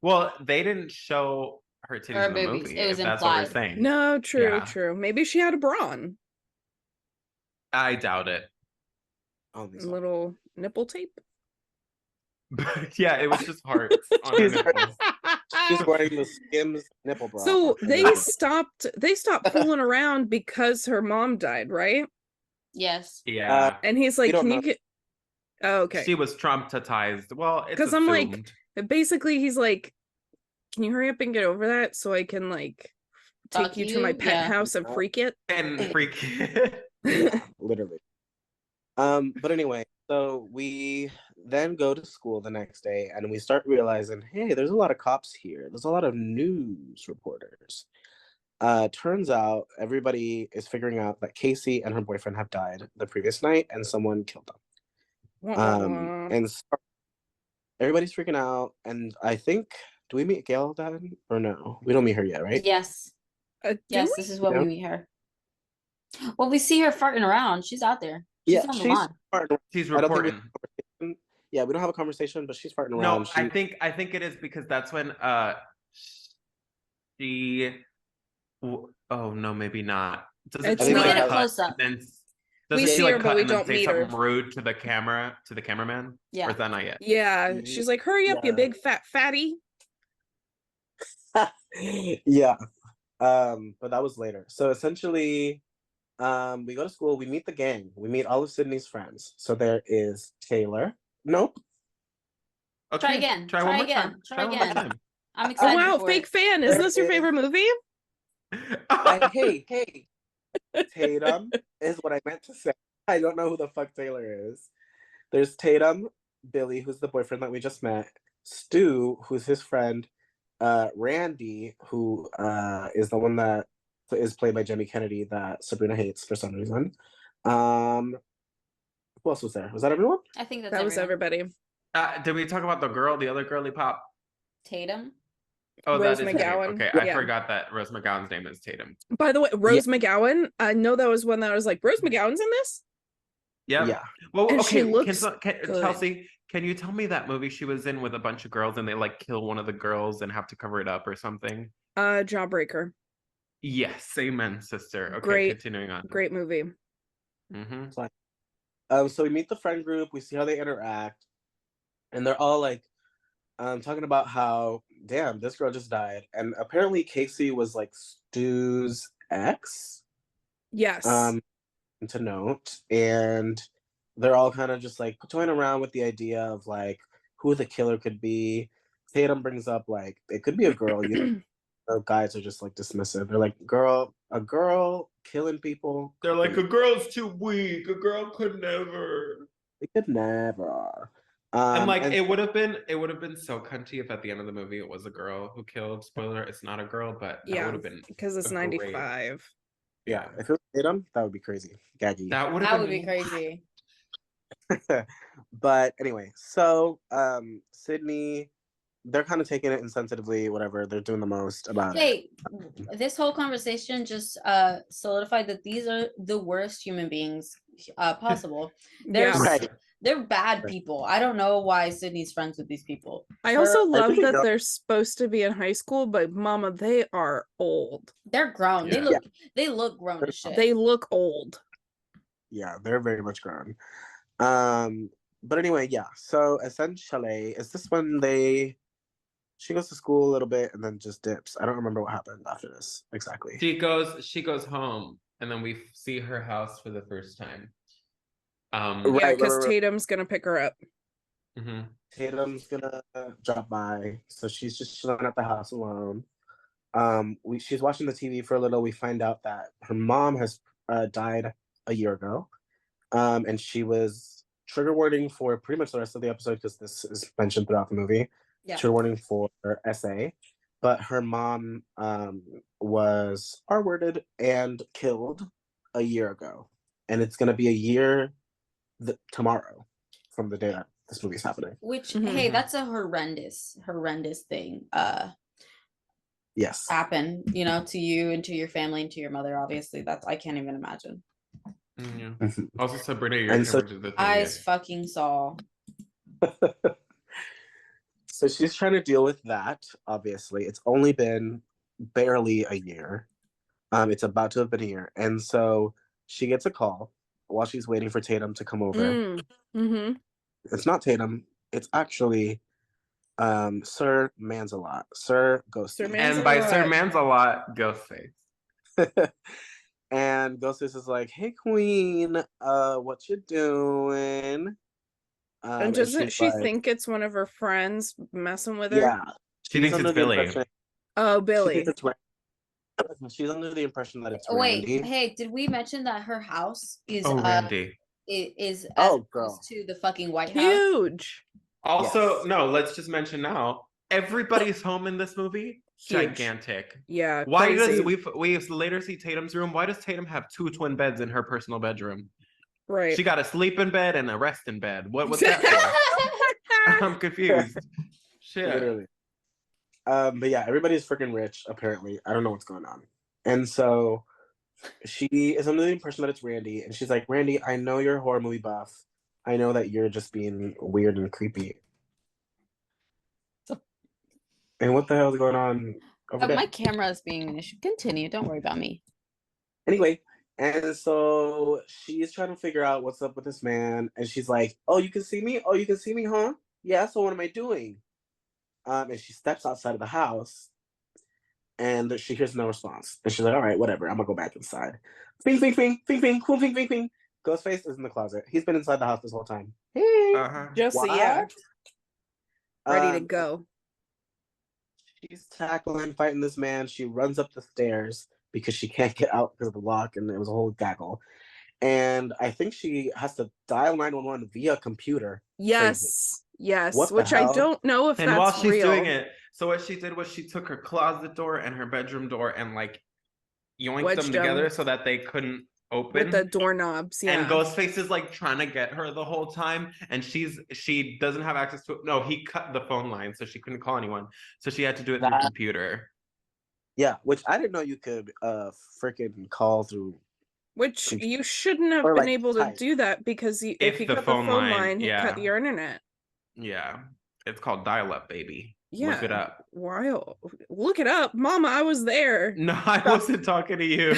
Well, they didn't show her titties Her in the boobies. movie. It was if that's what we're implied. saying. No, true, Yeah. true. Maybe she had a bra on, I doubt it. Oh, these little nipple tape. But yeah, it was just hearts on her She's- nipples. She's wearing the Skims nipple bra. So for they sure. stopped fooling around because her mom died, right? Yes. Yeah. And he's We like, don't "Can know. you get?" Oh, okay. She was traumatized. Well, it's 'Cause I'm like, assumed. Basically, he's like, "Can you hurry up and get over that so I can like take Fuck you to my you? pet Yeah. house and freak it?" And freak. Literally. But anyway, so we then go to school the next day and we start realizing, hey, there's a lot of cops here. There's a lot of news reporters. Turns out everybody is figuring out that Casey and her boyfriend have died the previous night and someone killed them. Wah, wah, wah. And so everybody's freaking out, and I think Do we meet Gail then? Or no? We don't meet her yet, right? Yes. Do Yes, we? this is where Yeah. we meet her. Well, we see her farting around. She's out there. She's on the she's lawn. farting. She's I don't think we reporting. yeah, we don't have a conversation, but she's farting No, around. I think it is because that's when she oh no, maybe not. Doesn't It's she We not. get a cut close up. and then We doesn't she see like her, but cut we and then don't say meet her. something rude to the cameraman? Or Yeah. is that not yet? Yeah, she's like, hurry up, you Yeah. big fat fatty. Yeah. But that was later. So essentially, we go to school, we meet the gang, we meet all of Sydney's friends. So there is Taylor. Nope. Okay. Try again. Try Try one more again. time. Try one more again. time. I'm Oh excited wow, for fake it. fan. Isn't this your favorite movie? Hey. Tatum is what I meant to say. I don't know who the fuck Taylor is. There's Tatum, Billy, who's the boyfriend that we just met, Stu, who's his friend, Randy, who is the one that is played by Jimmy Kennedy that Sabrina hates for some reason. Who else was there? Was that everyone? I think that's That was everyone. everybody. Did we talk about the other girly pop? Tatum. Oh, Rose that is her name. McGowan. Okay, I Yeah. forgot that Rose McGowan's name is Tatum. By the way, Rose McGowan. I know that was one that I was like, Rose McGowan's in this? Yep. Yeah. Well, And okay. she looks good. Chelsea, can you tell me that movie she was in with a bunch of girls and they like kill one of the girls and have to cover it up or something? Jawbreaker. Yes, amen, sister. Okay, Great. continuing on. Great movie. Mm-hmm. So we meet the friend group, we see how they interact, and they're all like talking about how, damn, this girl just died. And apparently Casey was like Stu's ex. Yes. To note. And they're all kind of just like toying around with the idea of like who the killer could be. Tatum brings up like it could be a girl. You know, guys are just like dismissive. They're like, a girl killing people. They're like, a girl's too weak. A girl could never. It could never. And like and it would have been so cunty if at the end of the movie it was a girl who killed. Spoiler, it's not a girl, but that would have been because it's a great- 95. yeah, if it was Tatum, that would be crazy. Gaggy. That would That would be crazy. But anyway, so Sydney, they're kind of taking it insensitively, whatever. They're doing the most about it. Hey, this whole conversation just solidified that these are the worst human beings possible. They're Yeah. Right. they're bad people. I don't know why Sydney's friends with these people. I also Her- love think that that- they're supposed to be in high school, but mama, they are old. They're grown. Yeah. They look grown as shit. They look old. Yeah, they're very much grown. But anyway, yeah. So essentially, is this when she goes to school a little bit and then just dips? I don't remember what happened after this exactly. She goes home and then we see her house for the first time. Yeah, Right, because right. Tatum's gonna pick her up. Mhm. Tatum's gonna drop by, so she's just chilling at the house alone. She's watching the TV for a little. We find out that her mom has died a year ago, and she was trigger warning for pretty much the rest of the episode because this is mentioned throughout the movie. Yeah. Trigger warning for SA, but her mom was R-worded and killed a year ago, and it's gonna be a year tomorrow from the day that this movie's happening. Which Mhm. hey, that's a horrendous thing. Yes. Happen, to you and to your family and to your mother. Obviously, I can't even imagine. Yeah. Mhm. Also, Sabrina, your And so- camera did the thing. Eyes fucking saw. So she's trying to deal with that. Obviously, it's only been barely a year. It's about to have been a year, and so she gets a call while she's waiting for Tatum to come over. Mm-hmm. It's not Tatum. It's actually Sir Mansalot. Sir Ghostface. Sir And by Sir Mansalot. Mansalot, Ghostface. And Ghostface is like, "Hey, Queen, what you doing?" And doesn't she's she like, think it's one of her friends messing with her? Yeah, She thinks under it's the Billy. impression- Oh, she Billy. thinks it's she's under the impression that it's Wait, Randy. hey, did we mention that her house is Oh, Randy. is as Oh, close girl. to the fucking White House? Huge. Also, Yes. no, let's just mention now, everybody's home in this movie, Huge. gigantic. Yeah. Why crazy. does we later see Tatum's room? Why does Tatum have 2 twin beds in her personal bedroom? Right. She got a sleep in bed and a rest in bed. What's that for? I'm confused. Shit. Literally. But yeah, everybody's freaking rich, apparently. I don't know what's going on. And so she is under the impression that it's Randy, and she's like, Randy, I know you're a horror movie buff. I know that you're just being weird and creepy. And what the hell is going on over there? My camera is being an issue. Continue. Don't worry about me. Anyway, and so she's trying to figure out what's up with this man, and she's like, "Oh, you can see me? Oh, you can see me, huh? Yeah. So what am I doing?" And she steps outside of the house, and she hears no response. And she's like, "All right, whatever. I'm gonna go back inside." Bing, bing, bing, bing, bing, boom, bing, bing, bing. Ghostface is in the closet. He's been inside the house this whole time. Hey, Uh-huh. Just yeah, what? ready to Um, go. She's tackling, fighting this man. She runs up the stairs because she can't get out because of the lock, and it was a whole gaggle. And I think she has to dial 911 via computer. Yes, yes. What the Which I hell? don't know if And that's while she's real. doing it, so what she did was she took her closet door and her bedroom door and like yoinked Wedged them them. together so that they couldn't open. With the doorknobs, yeah. And Ghostface is like trying to get her the whole time, and she doesn't have access to it. No, he cut the phone line, so she couldn't call anyone. So she had to do it through That- computer. Yeah, which I didn't know you could freaking call through. Which you shouldn't have Or, been like, able to type. do that because if you the cut phone the phone line, line, you yeah. cut your internet. Yeah, it's called dial-up, baby. Yeah. Look it up. Wild. Look it up. Mama, I was there. No, I wasn't talking to you.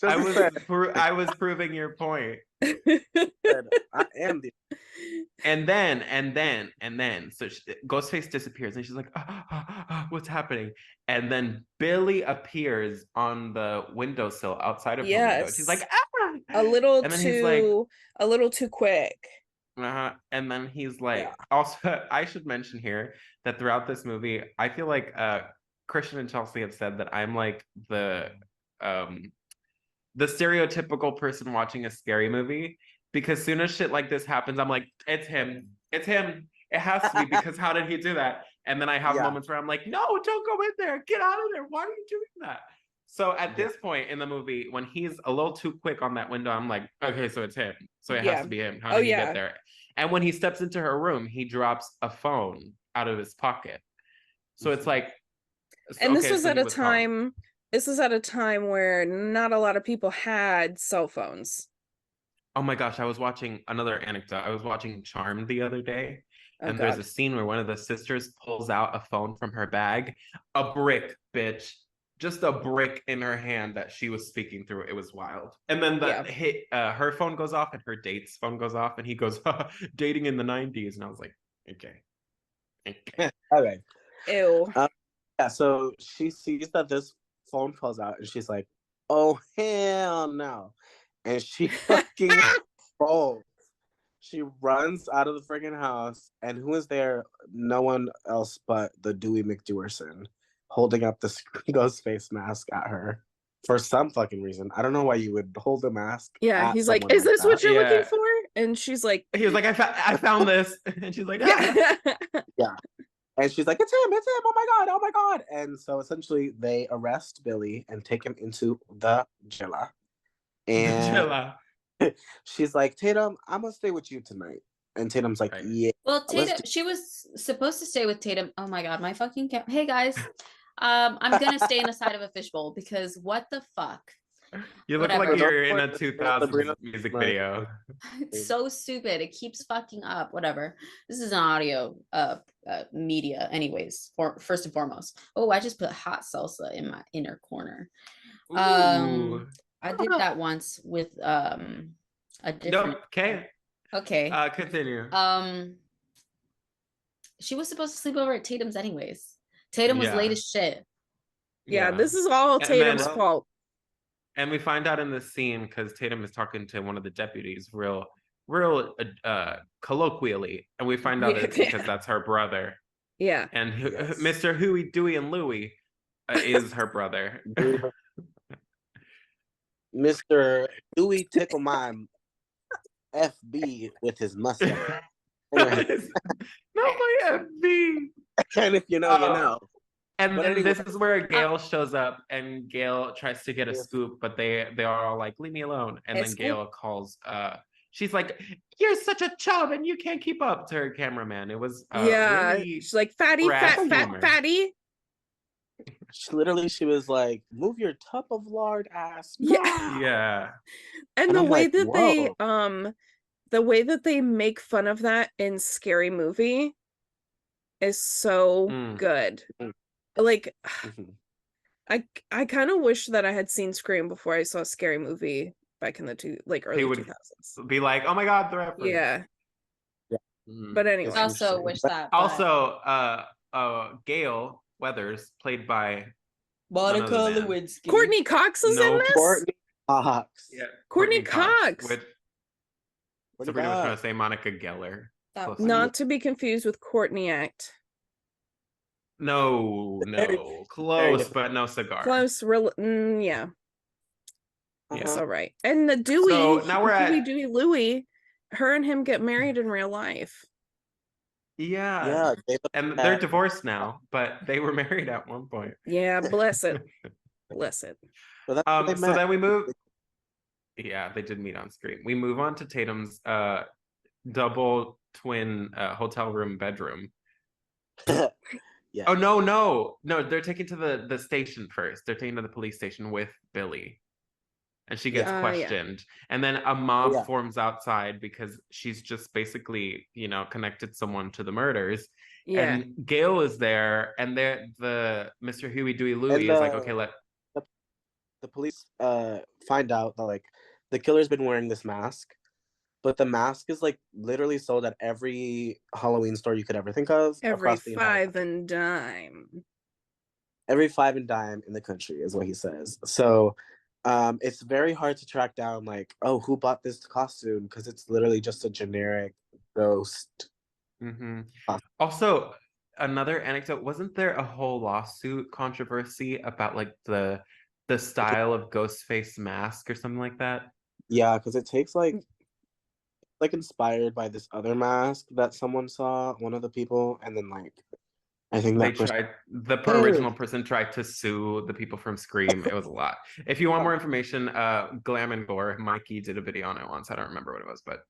I was proving your point. I am the. And then, so Ghostface disappears, and she's like, "What's happening?" And then Billy appears on the windowsill outside of her window. And she's like, "Ah!" a little And then he's like, too quick. And then he's like, Yeah. also, I should mention here that throughout this movie, I feel like Christian and Chelsea have said that I'm like the stereotypical person watching a scary movie, because soon as shit like this happens, I'm like, it's him. It's him. It has to be, because how did he do that? And then I have moments where I'm like, no, don't go in there. Get out of there. Why are you doing that? So at this point in the movie, when he's a little too quick on that window, I'm like, okay, so it's him. So it has to be him. How did he get there? And when he steps into her room, he drops a phone out of his pocket. So it's like, and this was at a time. This is at a time where not a lot of people had cell phones. Oh my gosh, I was watching another anecdote. I was watching Charmed the other day, and God. there's a scene where one of the sisters pulls out a phone from her bag, a brick, bitch, just a brick in her hand that she was speaking through. It was wild. And then her phone goes off, and her date's phone goes off, and he goes, dating in the 90s. And I was like, okay. Okay. Ew. Yeah, so she sees that this phone falls out, and she's like, oh, hell no. And she fucking falls. She runs out of the freaking house, and who is there? No one else but the Dewey McDewerson holding up the Ghostface mask at her for some fucking reason. I don't know why you would hold the mask. Yeah, he's like, is this what you're looking for? And she's like, he was like, I found this. And she's like, yeah. And she's like, it's him, oh my God. And so essentially they arrest Billy and take him into the jail. And she's like, Tatum, I'm gonna stay with you tonight. And Tatum's like, yeah. Well, Tatum, she was supposed to stay with Tatum. Oh my God, my fucking hey guys. I'm gonna stay in the side of a fishbowl because what the fuck? You look like you're in a 2000s music video. It's so stupid. It keeps fucking up. Whatever. This is an audio media anyways, first and foremost. Oh, I just put hot salsa in my inner corner. Ooh. I did that once with a different. Okay. Continue. She was supposed to sleep over at Tatum's anyways. Tatum was late as shit. Yeah, this is all Tatum's fault. And we find out in this scene, because Tatum is talking to one of the deputies real colloquially, and we find out it's because that's her brother. Yeah. And Mr. Huey, Dewey, and Louie is her brother. Mr. Dewey tickle my FB with his mustache. Not my FB. And if you know, you know. And then this is where Gail shows up, and Gail tries to get a scoop, but they are all like, leave me alone. And then Gail calls she's like, "You're such a chub and you can't keep up" to her cameraman. It was really she's like fatty, crass fat, humor. fatty. She was like, "Move your tub of lard ass." Yeah. now." Yeah. And And the I'm way like, that they "Whoa." the way that they make fun of that in Scary Movie is so Mm. good. Mm. Like Mhm. I kind of wish that I had seen Scream before I saw Scary Movie back in the early would 2000s. Be like, "Oh my God, the reference." Yeah. Mm. But I anyway, also wish that. But Also, Gail Weathers, played by Monica none other than- Lewinsky. Courtney Cox is in No, this? Courtney Cox. Yeah, Courtney Cox. Which Courtney Sabrina was trying Cox. to say Monica Geller. That Close was- enough. Not to be confused with Courtney Act. No, Very close, different. but no cigar. Close, yeah, Yeah. it's all right. And the Dewey, So now we're at- Dewey Louie, her and him get married in real life. Yeah, Yeah, and they're divorced now, but they were married at one point. Yeah, bless it, bless it. So that's where they So met. then we move. Yeah, they did meet on screen. We move on to Tatum's double twin hotel room bedroom. Yeah. Oh no! They're taken to the station first. They're taken to the police station with Billy, and she gets Yeah. questioned. And then a mob Yeah. forms outside because she's just basically, connected someone to the murders. Yeah, And Gail is there, and the Mr. Huey Dewey Louie And, is like, okay, the police find out that like the killer's been wearing this mask, but the mask is like literally sold at every Halloween store you could ever think of. every across the entire 5 and dime. every 5 and dime in the country is what he says. So it's very hard to track down like, oh, who bought this costume, because it's literally just a generic ghost. Mm-hmm. Awesome. Also, another anecdote, wasn't there a whole lawsuit controversy about like the style of Ghostface mask or something like that? Yeah, because it takes like inspired by this other mask that someone saw, one of the people, and then like I think They that person, tried, the original person tried to sue the people from Scream. It was a lot. If you want more information, Glam and Gore, Mikey did a video on it once. I don't remember what it was, but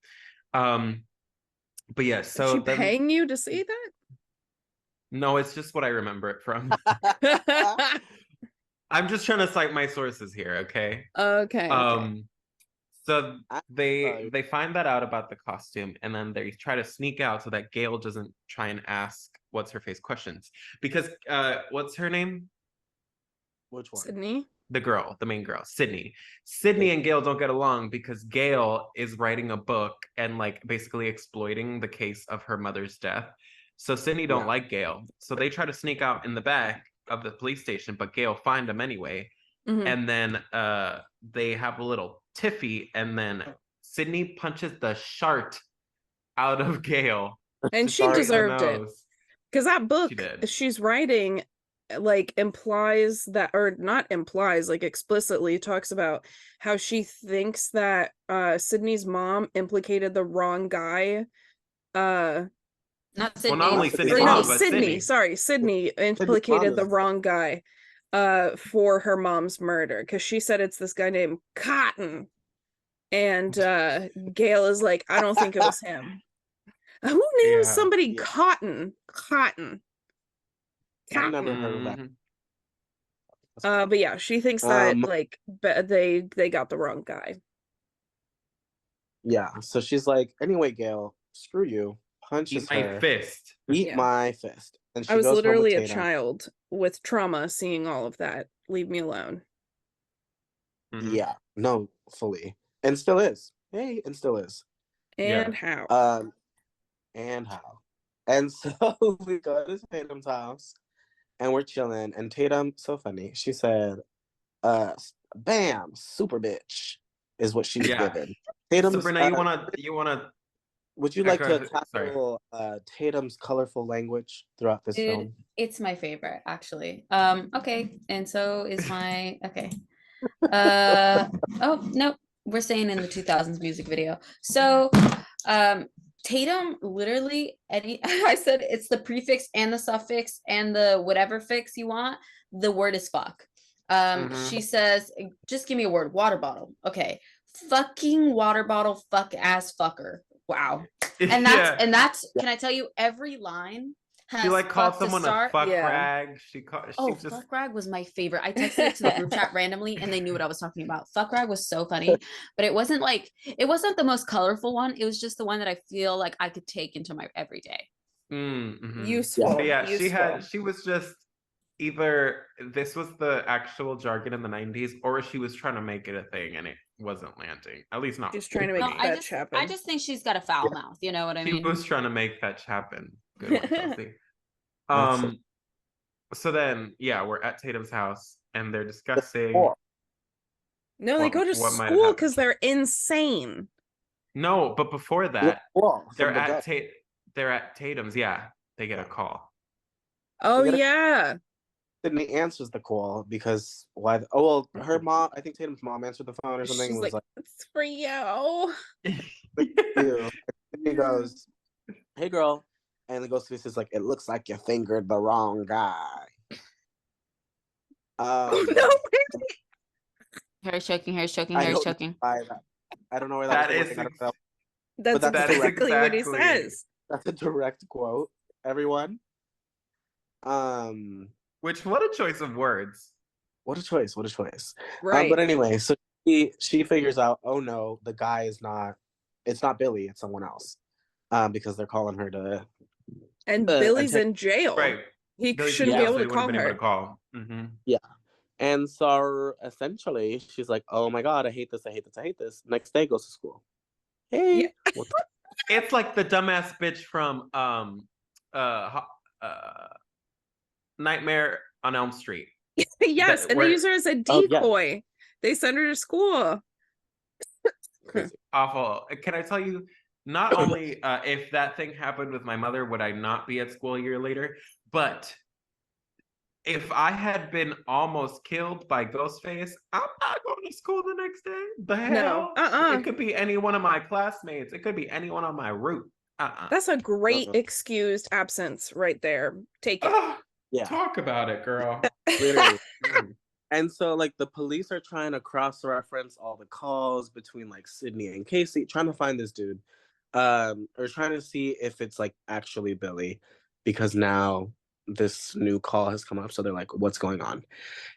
yeah, Is so she then paying you to see no, it's just what I remember it from. that? I'm just trying to cite my sources here, okay? Okay. So I- they find that out about the costume, and then they try to sneak out so that Gail doesn't try and ask what's her face questions, because what's her name? which one? Sydney. The main girl, Sydney. Sydney and Gail don't get along because Gail is writing a book and like basically exploiting the case of her mother's death. So Sydney don't Yeah. like Gail. So they try to sneak out in the back of the police station, but Gail find them anyway. Mhm. And then they have a little tiffy, and then Sydney punches the shart out of Gail. And she Sorry, deserved it. Because that book She did. she's writing like implies that, or not implies, like explicitly talks about how she thinks that Sydney's mom implicated the wrong guy. Not Sydney. not only Sydney's Or mom, no, but Sydney. Sorry, Sydney implicated the is- wrong guy for her mom's murder, because she said it's this guy named Cotton. And Gail is like, I don't think it was him. Who names Yeah. somebody Yeah. Cotton? Cotton. I've never heard of that. Mhm. But yeah, she thinks that Um, like they got the wrong guy. Yeah, so she's like, anyway, Gail, screw you. Punches Eat my her. fist. Eat Yeah. my fist. And she I was goes home with literally a Tatum. child with trauma seeing all of that. Leave me alone. Mhm. Yeah, no, fully, and still is. Hey, and still is. Yeah. And how? And how? And so we go to Tatum's house, and we're chilling. And Tatum, so funny. She said, "Bam, super bitch," is what she's Yeah. given. Tatum's. Sabrina, you wanna Would you like to sorry. tackle Tatum's colorful language throughout this Dude, film? it's my favorite actually. Okay, and so is my okay. Oh no, we're staying in the 2000s music video. So Tatum literally I said it's the prefix and the suffix and the whatever fix you want. The word is fuck. Mhm. She says, just give me a word, water bottle. Okay. fucking water bottle fuck ass fucker. Wow. And that's Yeah. can I tell you, every line has She like called fuck to someone a start. fuck Yeah. rag. She Oh, just fuck rag was my favorite. I texted it to the group chat randomly and they knew what I was talking about. Fuck rag was so funny, but it wasn't the most colorful one. It was just the one that I feel like I could take into my everyday. Useful. But yeah, useful. she was just either this was the actual jargon in the 90s or she was trying to make it a thing and it wasn't landing. At least not. She's trying to with make me. fetch happen. I just think she's got a foul mouth. You know what I She mean? was trying to make fetch happen. Good one, Chelsea. That's it. So then yeah, we're at Tatum's house and they're discussing No, they go to what might have school happened. because they're insane. No, but before Yeah, that, well, they're from the at gut. they're at Tatum's. Yeah, they get a call. Oh gotta- yeah. Sydney answers the call because why? Oh well, her mom. I think Tatum's mom answered the phone or something. She's And was like, it's for you. "Ew." Sydney goes, "Hey girl," and the Ghostface is like, "It looks like you fingered the wrong guy." Oh no. Hair choking, hair choking, I hair don't know choking. why that. I don't know where that That was is going. I don't know. That's But that's exactly what he exactly- says. That's a direct quote. Everyone. Which what a choice of words. What a choice! What a choice! Right. But anyway, so she figures out, oh no, the guy is not. It's not Billy. It's someone else. Because they're calling her to. And Billy's attack- in jail. Right. He Billy's shouldn't in be jail, able so to he wouldn't call have been her. able to call. Mhm. Yeah. And so essentially, she's like, "Oh my god, I hate this! I hate this! I hate this!" Next day, goes to school. Hey, Yeah. what It's like the dumbass bitch from Nightmare on Elm Street. Yes, and where- they use her as a Oh, yeah. decoy. They send her to school. crazy. Awful. Can I tell you? Not only if that thing happened with my mother, would I not be at school a year later, but if I had been almost killed by Ghostface, I'm not going to school the next day. The hell? No, It could be any one of my classmates. It could be anyone on my route. That's a great Uh-uh. excused absence right there. Take it. Ugh, Yeah, talk about it, girl. literally. And so, like, the police are trying to cross-reference all the calls between like Sydney and Casey, trying to find this dude, or trying to see if it's like actually Billy, because now this new call has come up. So they're like, "What's going on?"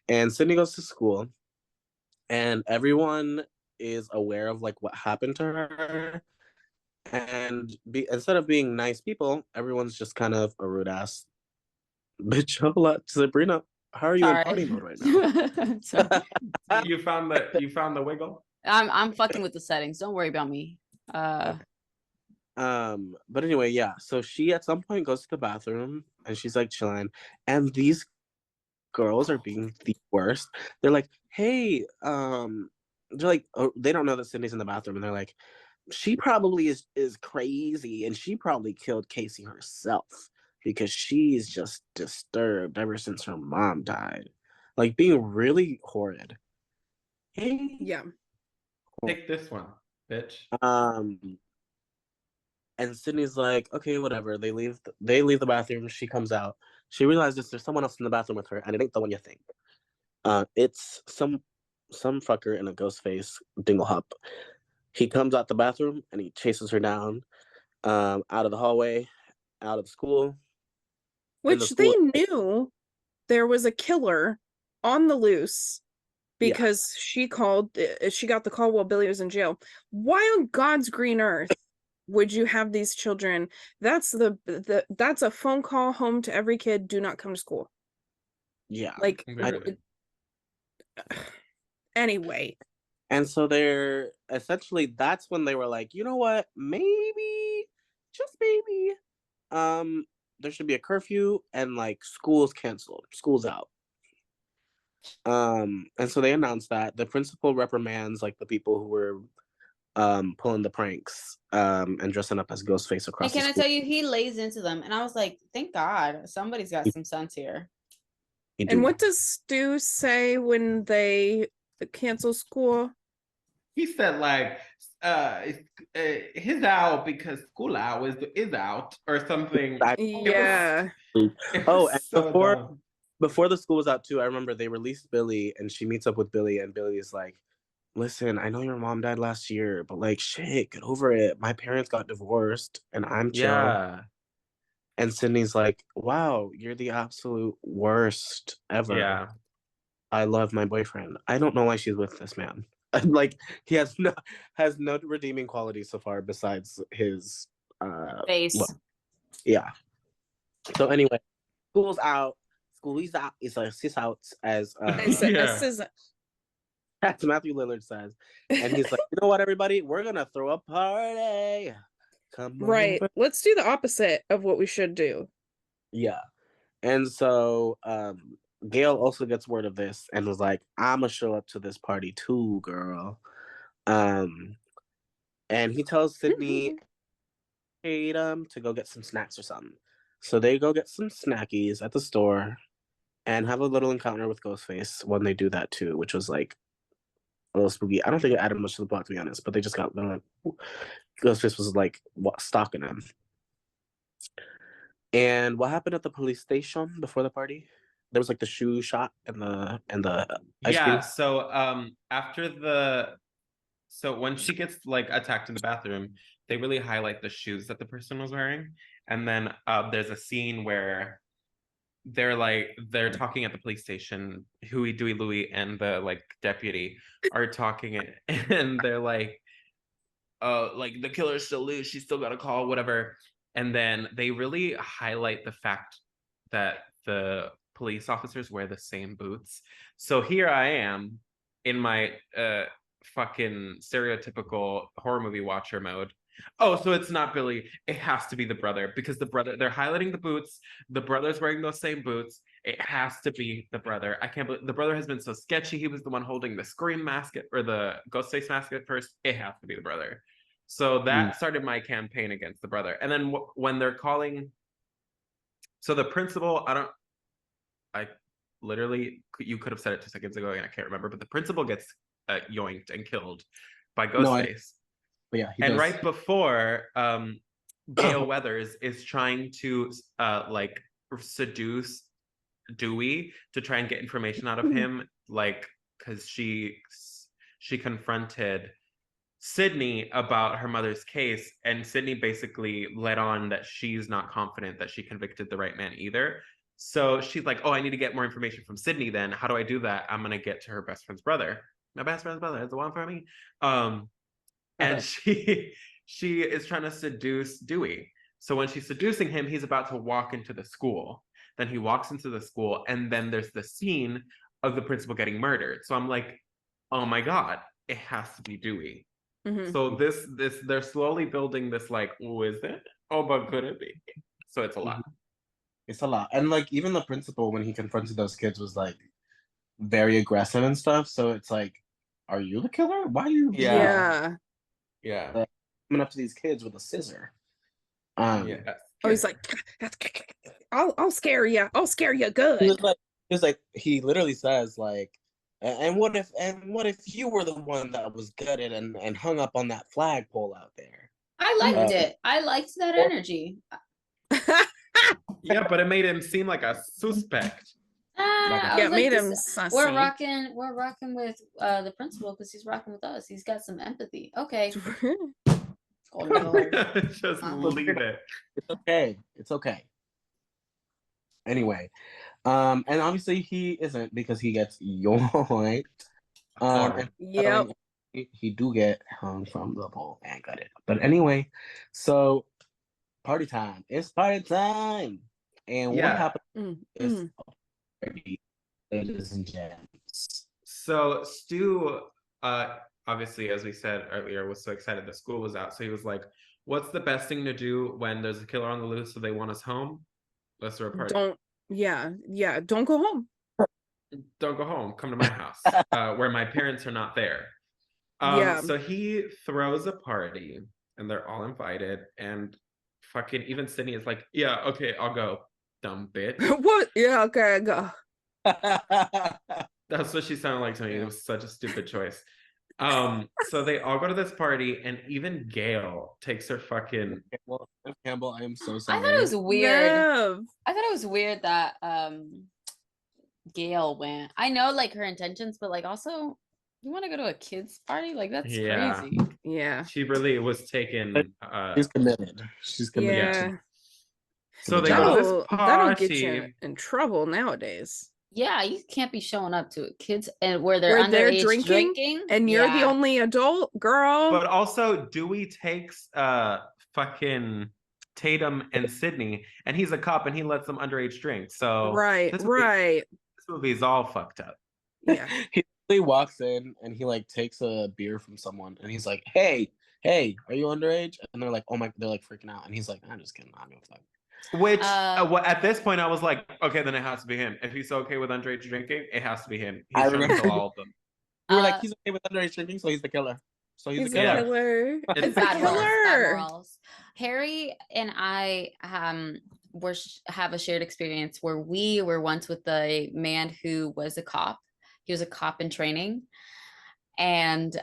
And Sydney goes to school, and everyone is aware of like what happened to her. And instead of being nice people, everyone's just kind of a rude ass bitch. Hola, Sabrina. How are you in party mode right now? Sorry. You found the wiggle. I'm fucking with the settings. Don't worry about me. But anyway, yeah. So she at some point goes to the bathroom and she's like chilling, and these girls are being the worst. They're like, "Hey," they're like, oh, they don't know that Sydney's in the bathroom, and they're like, "She probably is crazy, and she probably killed Casey herself because she's just disturbed ever since her mom died." Like being really horrid. Hey, Yeah. Take this one, bitch. And Sydney's like, okay, whatever. They leave the bathroom. She comes out. She realizes there's someone else in the bathroom with her, and it ain't the one you think. It's some fucker in a ghost face dingle hop. He comes out the bathroom and he chases her down, out of the hallway, out of the school. Which they knew there was a killer on the loose because she got the call while Billy was in jail. Why on God's green earth would you have these children? That's that's a phone call home to every kid. Do not come to school. Yeah. Like, Literally. anyway. And so they're essentially, that's when they were like, you know what? Maybe, just maybe, there should be a curfew and like school's canceled. School's out. And so they announced that the principal reprimands like the people who were pulling the pranks and dressing up as Ghostface across And can the I school. tell you, he lays into them, and I was like, thank God, somebody's got some sense here. And what does Stu say when they cancel school? He said like his out because school out is out or something. Yeah. Oh, and so before the school was out too, I remember they released Billy and she meets up with Billy and Billy is like, listen, I know your mom died last year, but like, shit, get over it. My parents got divorced and I'm chill. Yeah. And Sydney's like, wow, you're the absolute worst ever. Yeah. I love my boyfriend. I don't know why she's with this man. Like, he has no redeeming qualities so far besides his Face. look. Yeah. So anyway, school's out. School is out. It's like sis out as Yeah. as Matthew Lillard says, and he's like, you know what, everybody, we're gonna throw a party. Come Right. over. Let's do the opposite of what we should do. Yeah. And so Gail also gets word of this and was like, I'ma show up to this party too, girl. And he tells Sydney to go get some snacks or something. So they go get some snackies at the store and have a little encounter with Ghostface when they do that too, which was like a little spooky. I don't think it added much to the plot, to be honest, but they just got Ghostface was like stalking him. And what happened at the police station before the party? There was like the shoe shot and the ice Yeah. cream. So so when she gets like attacked in the bathroom, they really highlight the shoes that the person was wearing. And then there's a scene where they're talking at the police station. Huey, Dewey, Louie, and the like deputy are talking, and they're like the killer's still loose. She's still got a call, whatever. And then they really highlight the fact that the police officers wear the same boots. So here I am in my fucking stereotypical horror movie watcher mode. Oh, so it's not Billy. It has to be the brother, because the brother, they're highlighting the boots. The brother's wearing those same boots. It has to be the brother. I can't believe the brother has been so sketchy. He was the one holding the scream mask or the ghost face mask at first. It has to be the brother. So that started my campaign against the brother. And then when they're calling, so the principal, I literally, you could have said it 2 seconds ago and I can't remember, but the principal gets yoinked and killed by Ghostface. But yeah, and right before Gail Weathers is trying to like seduce Dewey to try and get information out of him, like because she confronted Sydney about her mother's case, and Sydney basically let on that she's not confident that she convicted the right man either. So she's like, oh, I need to get more information from Sydney then. How do I do that? I'm gonna get to her best friend's brother. My best friend's brother is the one for me. And she is trying to seduce Dewey. So when she's seducing him, he's about to walk into the school. Then he walks into the school, and then there's the scene of the principal getting murdered. So I'm like, oh my God, it has to be Dewey. So this they're slowly building this like, oh, is it? Oh, but could it be? So it's a lot. It's a lot. And like even the principal, when he confronted those kids, was like very aggressive and stuff. So it's like, are you the killer? Why are you Yeah. coming up to these kids with a scissor? Oh, he's like, I'll scare you. I'll scare you good. He literally says like, and what if you were the one that was gutted and hung up on that flagpole out there? I liked it. I liked that energy. Yeah, but it made him seem like a suspect. Yeah, it made him sussy. We're rocking with the principal because he's rocking with us. He's got some empathy. Okay. Just leave it. It's okay. Anyway, and obviously he isn't, because he gets yoinked. Yep. He do get hung from the pole and got it. But anyway, so party time. It's party time. And what happened is, ladies and gents. So Stu, obviously, as we said earlier, was so excited that school was out. So he was like, what's the best thing to do when there's a killer on the loose so they want us home? Let's throw a party. Don't go home. Don't go home. Come to my house, where my parents are not there. So he throws a party, and they're all invited, and fucking even Sydney is like, yeah, okay, I'll go, dumb bitch. What? Yeah, okay, go. That's what she sounded like to me. It was such a stupid choice. So they all go to this party, and even Gail takes her fucking Campbell, I am so sorry. I thought it was weird. Nev. I thought it was weird that Gail went. I know like her intentions, but like also You want to go to a kid's party? Like, that's Yeah. crazy. Yeah. She really was taken. She's committed. She's committed. Yeah. To So the they go to this That'll get you party. in trouble nowadays. Yeah, you can't be showing up to kids and where they're Where they're underage drinking, and you're the Yeah. only adult, girl. But also, Dewey takes fucking Tatum and Sydney, and he's a cop, and he lets them underage drink. So right. this movie's all fucked up. Yeah. He really walks in and he like takes a beer from someone and he's like, hey, are you underage? And they're like, oh my, they're like freaking out. And he's like, I'm just kidding. I don't give a fuck. Which at this point I was like, okay, then it has to be him. If he's okay with underage drinking, it has to be him. He's trying to kill all of them. We were like, he's okay with underage drinking, so he's the killer. So he's the a killer. killer. It's It's a bad morals, bad killer. morals. Harry and I have a shared experience where we were once with a man who was a cop. He was a cop in training, and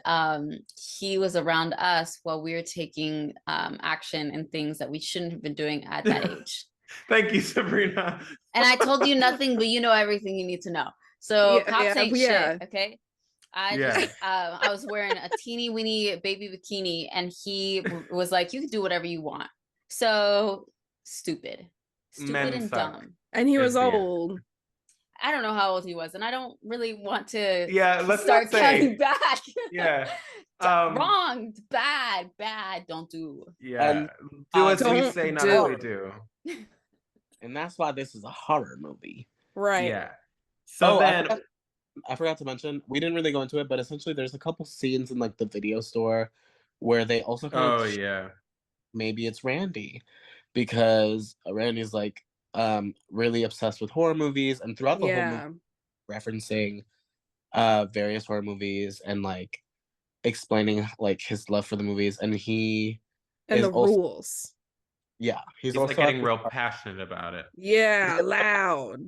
he was around us while we were taking action and things that we shouldn't have been doing at that age. Thank you, Sabrina. And I told you nothing, but you know everything you need to know. So cops ain't shit, okay? I was wearing a teeny weeny baby bikini, and he was like, "You can do whatever you want." So stupid Men and suck. dumb. And he was Is the- old. I don't know how old he was, and I don't really want to Let's start not say. counting back. Yeah. Wrong, bad, don't do. Yeah. Do as we don't say, not do. as we do. And that's why this is a horror movie. Right. Yeah. So then I forgot to mention, we didn't really go into it, but essentially there's a couple scenes in like the video store where they also kind of maybe it's Randy, because Randy's like really obsessed with horror movies, and throughout the whole movie referencing various horror movies and like explaining like his love for the movies, and he and is the also, rules. Yeah, he's also like getting real passionate about it. Yeah, loud.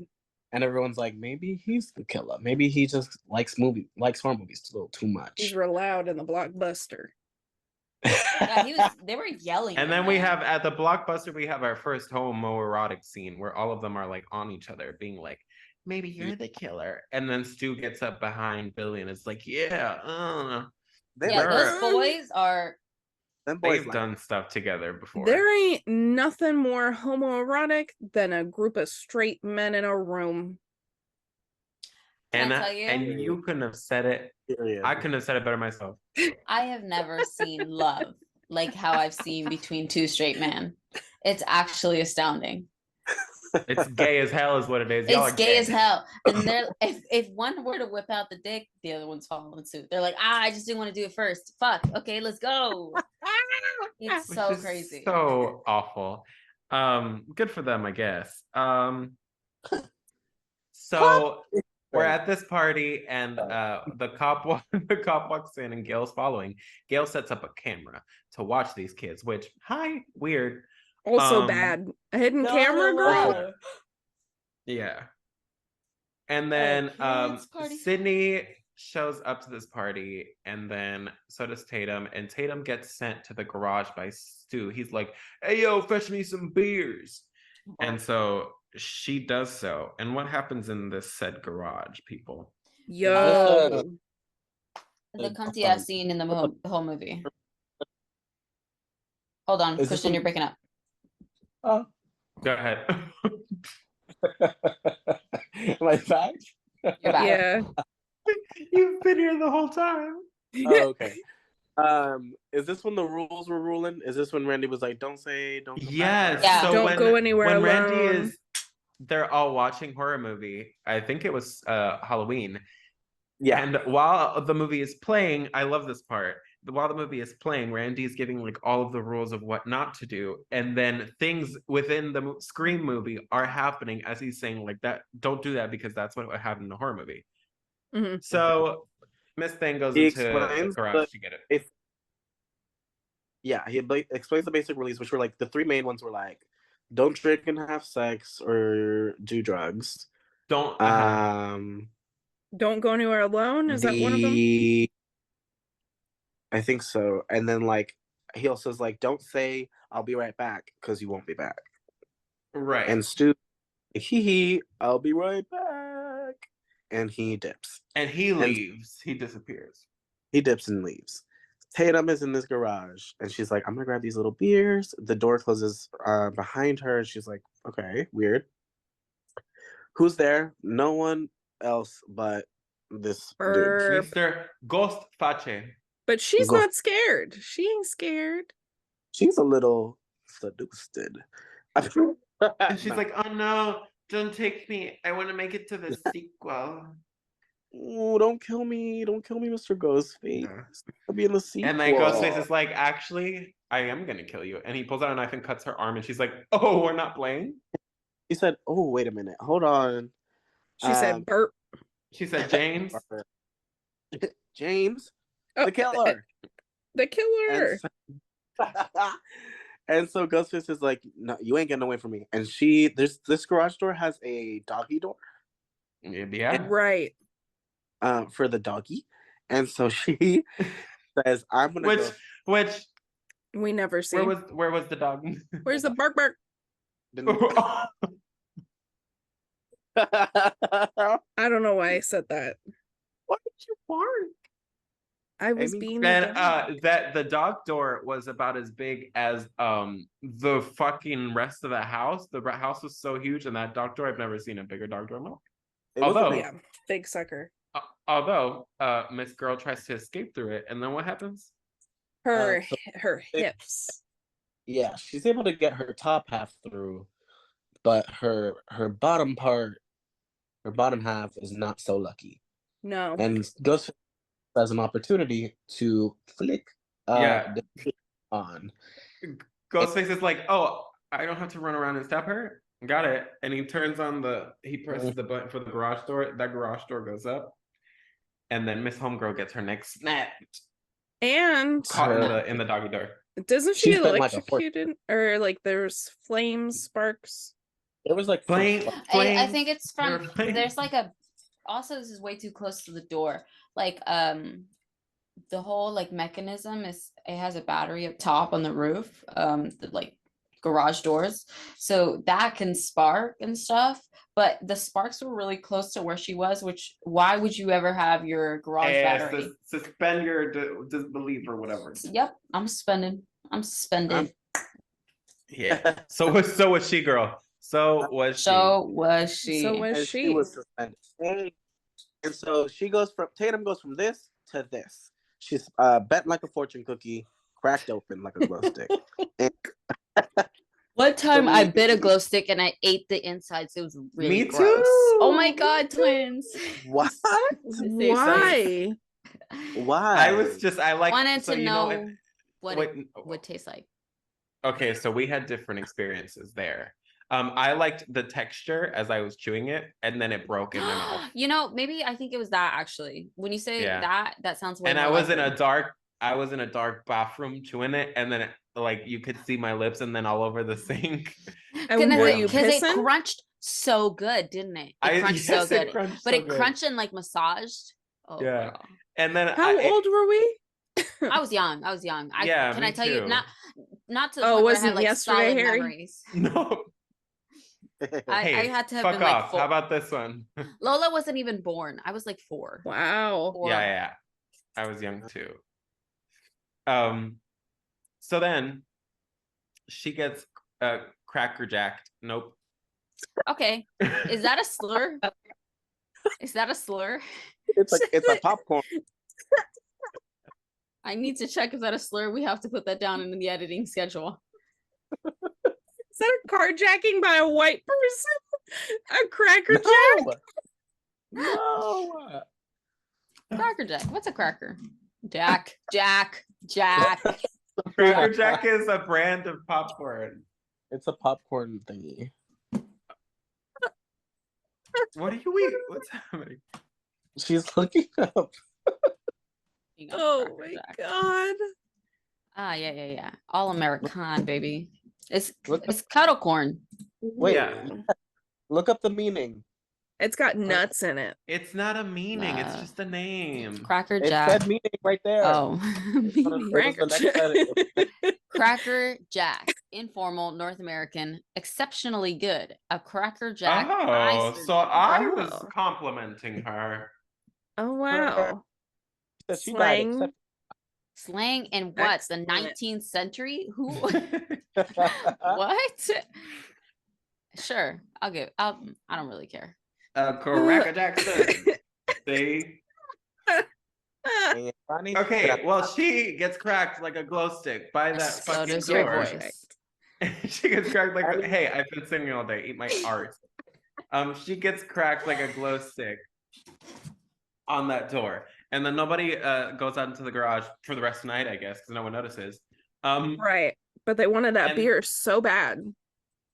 And everyone's like, maybe he's the killer. Maybe he just likes horror movies a little too much. He's real loud in the Blockbuster. Yeah, they were yelling. And then we have at the Blockbuster, we have our first homoerotic scene where all of them are like on each other, being like, maybe you're the killer. And then Stu gets up behind Billy and is like, yeah, those boys are. They've done stuff together before. There ain't nothing more homoerotic than a group of straight men in a room. Can I tell you? And you couldn't have said it. I couldn't have said it better myself. I have never seen love like how I've seen between two straight men. It's actually astounding. It's gay as hell is what it is. It's gay as hell. And they're if one were to whip out the dick, the other one's following suit. They're like, I just didn't want to do it first. Fuck. Okay, let's go. It's so crazy. So awful. Good for them, I guess. So we're at this party, and the cop walks in, and Gail's following. Gail sets up a camera to watch these kids, which weird. Also bad. A hidden camera, girl. Yeah. And then Sydney shows up to this party, and then so does Tatum, and Tatum gets sent to the garage by Stu. He's like, hey, yo, fetch me some beers. And so she does so. And what happens in this said garage, people? Yo. The cunty ass scene in the whole movie. Hold on, Christian, you're breaking up. Oh. Go ahead. Am I back? You're back. Yeah. You've been here the whole time. Oh, okay. Is this when the rules were ruling? Is this when Randy was like, don't come yes. back? Yeah. So Don't go anywhere when alone. Randy they're all watching horror movie. I think it was Halloween. Yeah. And while the movie is playing, I love this part. While the movie is playing, Randy's giving like all of the rules of what not to do, and then things within the Scream movie are happening as he's saying like that. Don't do that because that's what would happen in a horror movie. Mm-hmm. So Miss Thing goes He into the explains garage to get it. He explains the basic rules, which were like the three main ones were like, don't drink and have sex or do drugs. Don't go anywhere alone. Is that one of them? I think so. And then like he also says like, don't say I'll be right back because you won't be back. right. And Stu, I'll be right back. and he dips. And he leaves. He disappears. He dips and leaves. Tatum is in this garage and she's like, I'm gonna grab these little beers. The door closes behind her and she's like, okay, weird. Who's there? No one else but this Burp. Mr. Ghost Face. But she's Go- not scared. She ain't scared. dude. She's a little seduced. And she's like, oh no, don't take me. I want to make it to the sequel. "Ooh, don't kill me. Don't kill me, Mr. Ghostface. Yeah. I'll be in the sequel." And then Ghostface is like, actually, I am going to kill you. And he pulls out a knife and cuts her arm. And she's like, oh, we're not playing? He said, oh, wait a minute. Hold on. She said burp. She said, James. James, Oh, the killer. The killer. And so Ghostface is like, no, you ain't getting away from me. And this garage door has a doggy door Yeah. Right. for the doggy. And so she says, I'm gonna go. Which We never see. where was the dog? Where's the bark bark? Why I don't know why I said that. did you bark? I was Amy? being And a dog. that the dog door was about as big as the fucking rest of the house. The house was so huge, and that dog door, I've never seen a bigger dog door. No. It was a Although- big- Yeah, big sucker. Although Miss Girl tries to escape through it, and then what happens? Her so- her hips. yeah, she's able to get her top half through, but her bottom half is not so lucky. No. And Ghostface has an opportunity to flick Yeah. the on. Ghostface is like, oh, I don't have to run around and stop her. Got it. And he presses the button for the garage door. That garage door goes up. And then Miss Homegirl gets her neck snapped, And caught in the doggy door. doesn't she She's been like a electrocuted? Or like there's flames, sparks? There was like Flame. I think it's They're from flames. there's like a also this is way too close to the door. Like the whole like mechanism it has a battery up top on the roof, the like garage doors. So that can spark and stuff. But the sparks were really close to where she was, which why would you ever have your garage battery? Suspend your disbelief or whatever. Yep, I'm suspended. Yeah. So was she, girl. So was she. So was she. So was and she. she was suspended. And so Tatum goes from this to this. She's bent like a fortune cookie, cracked open like a glow stick. And One time So I we- bit a glow stick and I ate the insides. It was really Me gross. too. Oh my god, twins. what? Why? Why? I like Wanted so to you know what wait, it would taste like. okay, so we had different experiences there. I liked the texture as I was chewing it, and then it broke in my mouth. You know, maybe I think it was that actually. When you say Yeah. that sounds way And more I was in likely. a dark bathroom chewing it, and then like you could see my lips, and then all all over the sink. And were you Because it pissing? crunched so good, didn't it? It crunched so yes, good. it crunched But so it good. crunched and like massaged. Oh, Yeah. girl. And then How old were we? I was young. Yeah, Can me I tell you too. not to the Oh, point where I wasn't had like yesterday, solid Harry? memories. No. I Hey, had to have fuck been like off. 4. How about this one? Lola wasn't even born. I was like 4. Wow. Yeah. I was young too. So then she gets cracker jacked. Nope. Okay. Is that a slur? Is that a slur? It's a popcorn. I need to check if that a slur. We have to put that down in the editing schedule. Is that a carjacking by a white person? A cracker jack? No. Cracker Jack. What's a cracker? Jack. Cracker Jack is a brand of popcorn. It's a popcorn thingy. What do you eat? What's happening? She's looking up. Oh Cracker my Jack. god. Ah, yeah. All American, baby. It's Look up- kettle corn. Wait, Yeah. look up the meaning. It's got nuts in it. It's not a meaning. It's just a name. Cracker It Jack. said meaning right there. Oh, It was the next sentence. Cracker Jack, informal, North American, exceptionally good. A Cracker Jack. Oh, so I was Oh. complimenting her. Oh wow. She got it. Slang. Slang in what? The Excellent. 19th century? Who? What? Sure, I don't really care. Cracker Jackson. See? Okay, well, she gets cracked like a glow stick by that So fucking does your door. voice. She gets cracked like, hey, I've been singing all day. Eat my art. She gets cracked like a glow stick on that door, and then nobody goes out into the garage for the rest of the night, I guess, because no one notices. Right. But they wanted that and- beer so bad.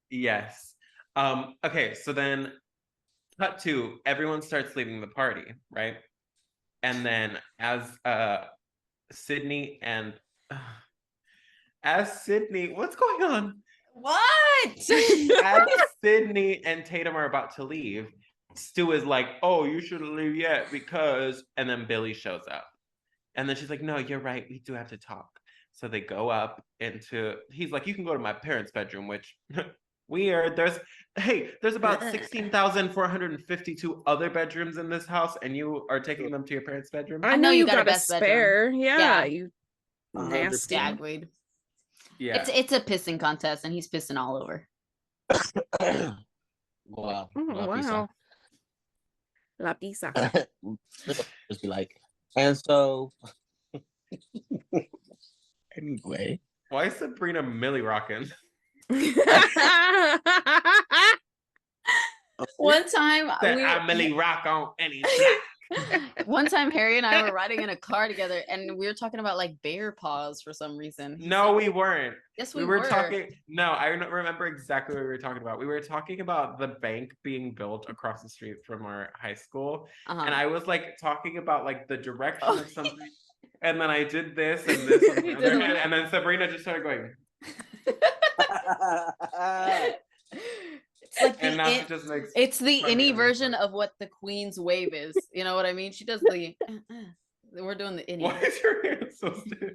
Yes. Okay, so then cut to everyone starts leaving the party, right? And then as Sydney, what's going on? What? As Sydney and Tatum are about to leave, Stu is like, oh, you shouldn't leave yet because, and then Billy shows up. And then she's like, no, you're right, we do have to talk. So they go up he's like, you can go to my parents' bedroom, which weird. There's about 16,452 other bedrooms in this house, and you are taking them to your parents' bedroom? I know you got a best bedroom. spare. Yeah, Yeah. you 100%. nasty. Dagweed. Yeah. It's a pissing contest, and he's pissing all over. Wow. Wow. La pizza. Just be like, and so anyway. Why is Sabrina Millie rocking? One time, I Millie rock on any one time, Harry and I were riding in a car together, and we were talking about like bear paws for some reason. No, we weren't. Yes, We were talking. No, I remember exactly what we were talking about. We were talking about the bank being built across the street from our high school, and I was like talking about like the direction of something, and then I did this and this, on the other hand, and then Sabrina just started going. It's like And now she just makes. it's the funny innie noises. version of what the Queen's wave is. You know what I mean? She does the. We're doing the innie. Why is your hand so stiff?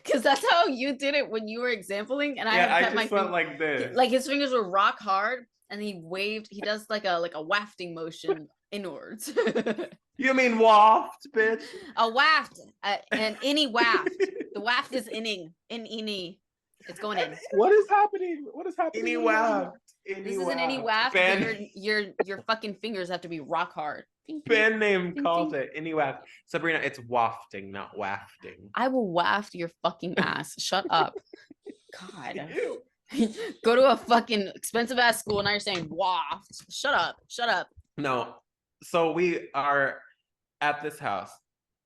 Because that's how you did it when you were exampling, and Yeah, I kept just went like this. like his fingers were rock hard, and he waved. He does like a wafting motion inwards. You mean waft, bitch? A waft, an innie waft. The waft is inning, innie. It's going in. What is happening? What is happening? Any waft. This is an innie waft. Ben, Your fucking fingers have to be rock hard. Ben name called it any waft. Sabrina, it's wafting, not wafting. I will waft your fucking ass. Shut up. God. Ew. Go to a fucking expensive ass school and now you're saying waft. Shut up. Shut up. No. So we are at this house.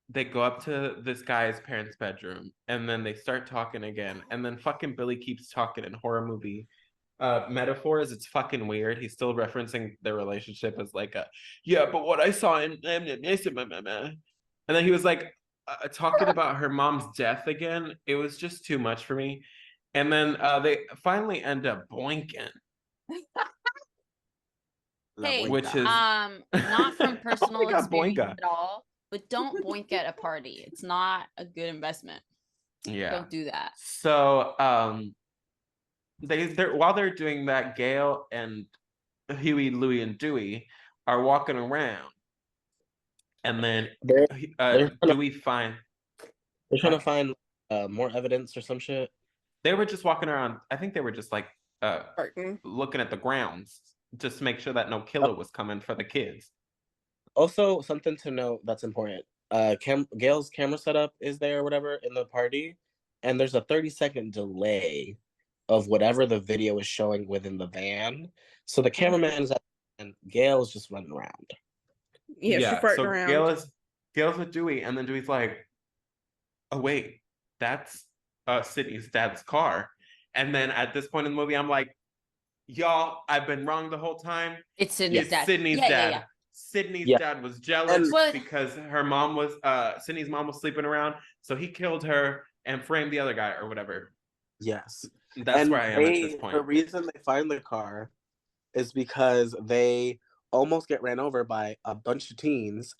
They go up to this guy's parents' bedroom and then they start talking again. And then fucking Billy keeps talking in horror movie metaphors. It's fucking weird. He's still referencing their relationship as like yeah, but what I saw in and then he was like talking about her mom's death again. It was just too much for me. And then they finally end up boinking. Hey, which is not from personal my God, experience boinka. at all, but don't boink at a party. It's not a good investment. Yeah. Don't do that. So they're while they're doing that, Gail and Huey, Louie, and Dewey are walking around, and then They're Dewey find trying to find more evidence or some shit. they were just walking around. I think they were just like Barton. looking at the grounds just to make sure that no killer was coming for the kids. Also, something to note that's important. Gail's camera setup is there or whatever in the party, and there's a 30-second delay of whatever the video is showing within the van. So the cameraman is at and Gail's just running around. Yeah, she farting so around. Gail's with Dewey, and then Dewey's like, oh wait, that's Sydney's dad's car. And then at this point in the movie, I'm like, y'all, I've been wrong the whole time. It's Sydney's dad. Sydney's Yeah, dad. yeah. Sydney's Yeah. dad was jealous But- because her mom was Sydney's mom was sleeping around, so he killed her and framed the other guy or whatever. Yes. That's where I am at this The point. reason they find the car is because they almost get ran over by a bunch of teens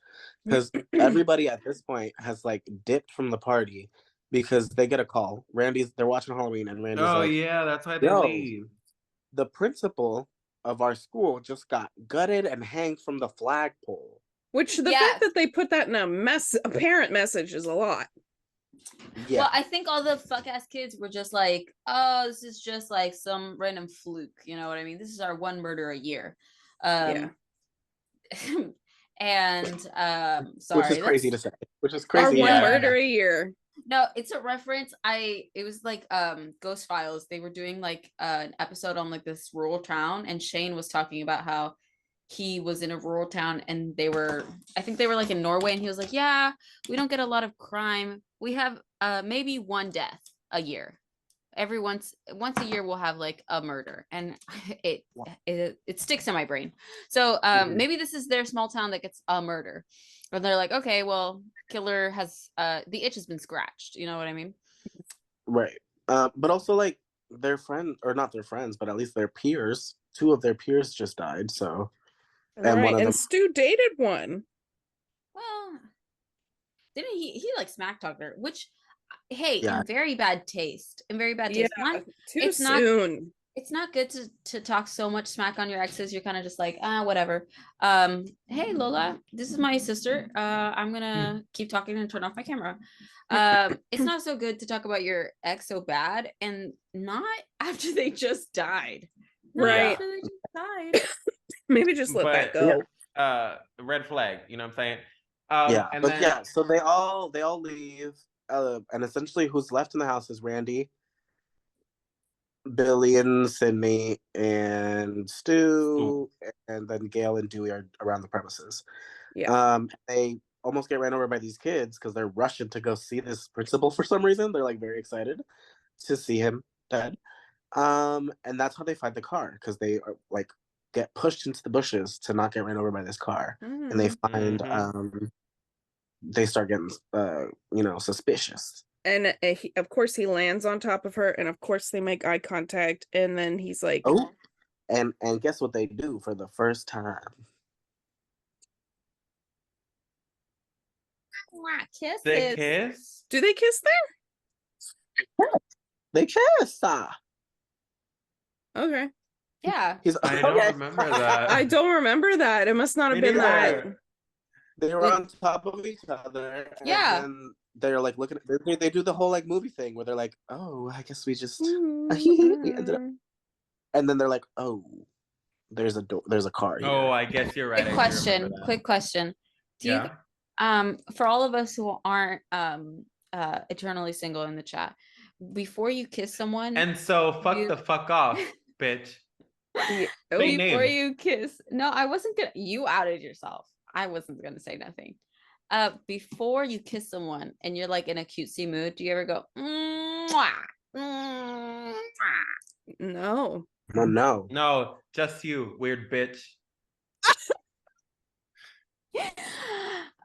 because everybody at this point has like dipped from the party because they get a call. They're watching Halloween and Randy's Oh like, yeah, that's why they yo, leave. the principal of our school just got gutted and hanged from the flagpole. Which the Yes. fact that they put that in a parent message is a lot. Yeah. Well, I think all the fuck ass kids were just like, oh, this is just like some random fluke. You know what I mean? This is our one murder a year. Yeah. And sorry. Which is crazy to say. Which is Our crazy. one Yeah. murder a year. No, it's a reference. It was like Ghost Files. They were doing like an episode on like this rural town, and Shane was talking about how he was in a rural town and I think they were like in Norway, and he was like, yeah, we don't get a lot of crime. We have maybe one death a year. Every once a year we'll have like a murder, and it sticks in my brain. So maybe this is their small town that gets a murder, and they're like, okay, well, killer has the itch has been scratched. You know what I mean? Right. But also like their friend, or not their friends, but at least their peers. 2 of their peers just died. So and Right. one of And them. Stu dated one. Well, didn't he like smack talked her? Which, hey, Yeah. in very bad taste. In very bad taste. Yeah. One, Too it's not- soon. it's not good to talk so much smack on your exes. You're kind of just like, whatever. Hey Lola, this is my sister. I'm gonna keep talking and turn off my camera. It's not so good to talk about your ex so bad, and not after they just died. Not Right. after they just died. Maybe just let that But- go. Red flag, you know what I'm saying? Yeah. And But then, yeah, so they all leave. And essentially who's left in the house is Randy, Billy and Sydney and Stu, and then Gail and Dewey are around the premises. Yeah. They almost get ran over by these kids because they're rushing to go see this principal for some reason. They're like very excited to see him dead. And that's how they find the car, because they are, like get pushed into the bushes to not get ran over by this car. And they find they start getting suspicious. And of course he lands on top of her, and of course they make eye contact, and then he's like, Oh, and guess what they do for the first time? Kisses. they kiss. do they kiss there? They kiss. Okay. Yeah. He's I don't okay. remember that. I don't remember that. It must not have Me been that. neither. They were on top of each other. Yeah. And then they're like looking. They do the whole like movie thing where they're like, "Oh, I guess we just." We ended up. And then they're like, "Oh, there's a car here." Oh, I guess you're right. I Quick do question. remember that. Quick question. Do you Yeah. for all of us who aren't eternally single in the chat, before you kiss someone, And so fuck You- the fuck off, bitch. Yeah. Oh, Say before names. you kiss, no, I wasn't gonna, you outed yourself. I wasn't gonna say nothing. Before you kiss someone and you're like in a cutesy mood, do you ever go mwah, mwah? no. Oh, no. No, just you, weird bitch.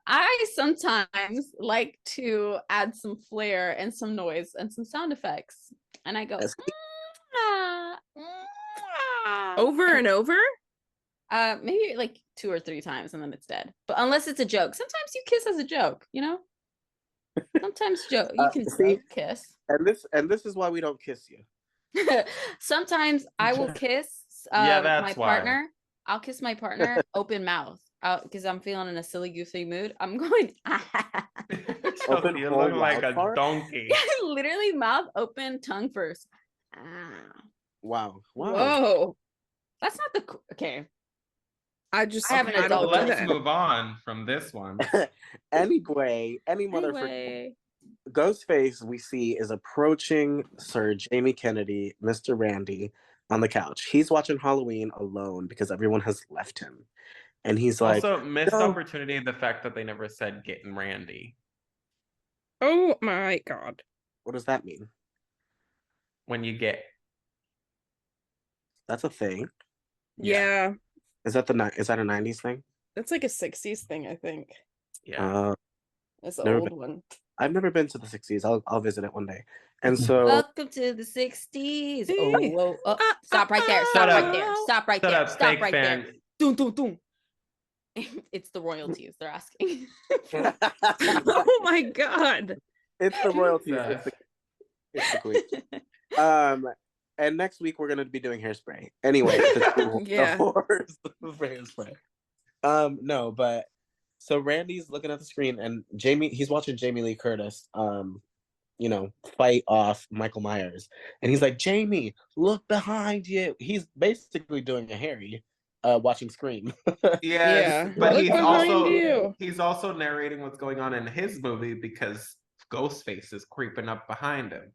I sometimes like to add some flair and some noise and some sound effects, and I go That's- mwah, mwah. Over and over? Maybe like 2 or 3 times, and then it's dead. But unless it's a joke, sometimes you kiss as a joke, you know. Sometimes joke you can see- kiss. And this is why we don't kiss you. Sometimes I will kiss Yeah, my that's why. partner. I'll kiss my partner open mouth because I'm feeling in a silly goofy mood. I'm going Open you whole look like a wild card? donkey. literally mouth open, tongue first. Wow. Whoa. That's not the okay. I just I have an I don't adult do Let's that. move on from this one. Anyway, any motherfucker. Anyway, Ghostface we see is approaching Sir Jamie Kennedy, Mr. Randy, on the couch. He's watching Halloween alone because everyone has left him. And he's like, Also, missed no. opportunity the fact that they never said getting Randy Oh my god. what does that mean? when you get. That's a thing. Yeah. Is that a 90s thing? That's like a 60s thing, I think. Yeah. It's an Never old been- one. I've never been to the 60s. I'll visit it one day. And so welcome to the 60s. Hey. Oh, stop right there. Shut Stop up. right there. Stop right Shut there. up, Stop fake right fan. there. Doom, doom, doom. It's the royalties they're asking. Oh my god. It's the royalties. Jesus. It's the queen. And next week we're gonna be doing hairspray. Anyway, Yeah. the horrors of hairspray. No, but so Randy's looking at the screen and he's watching Jamie Lee Curtis, fight off Michael Myers. And he's like, Jamie, look behind you. He's basically doing a Harry, watching Scream. Yes, Yeah. but Look he's behind you. also narrating what's going on in his movie because Ghostface is creeping up behind him.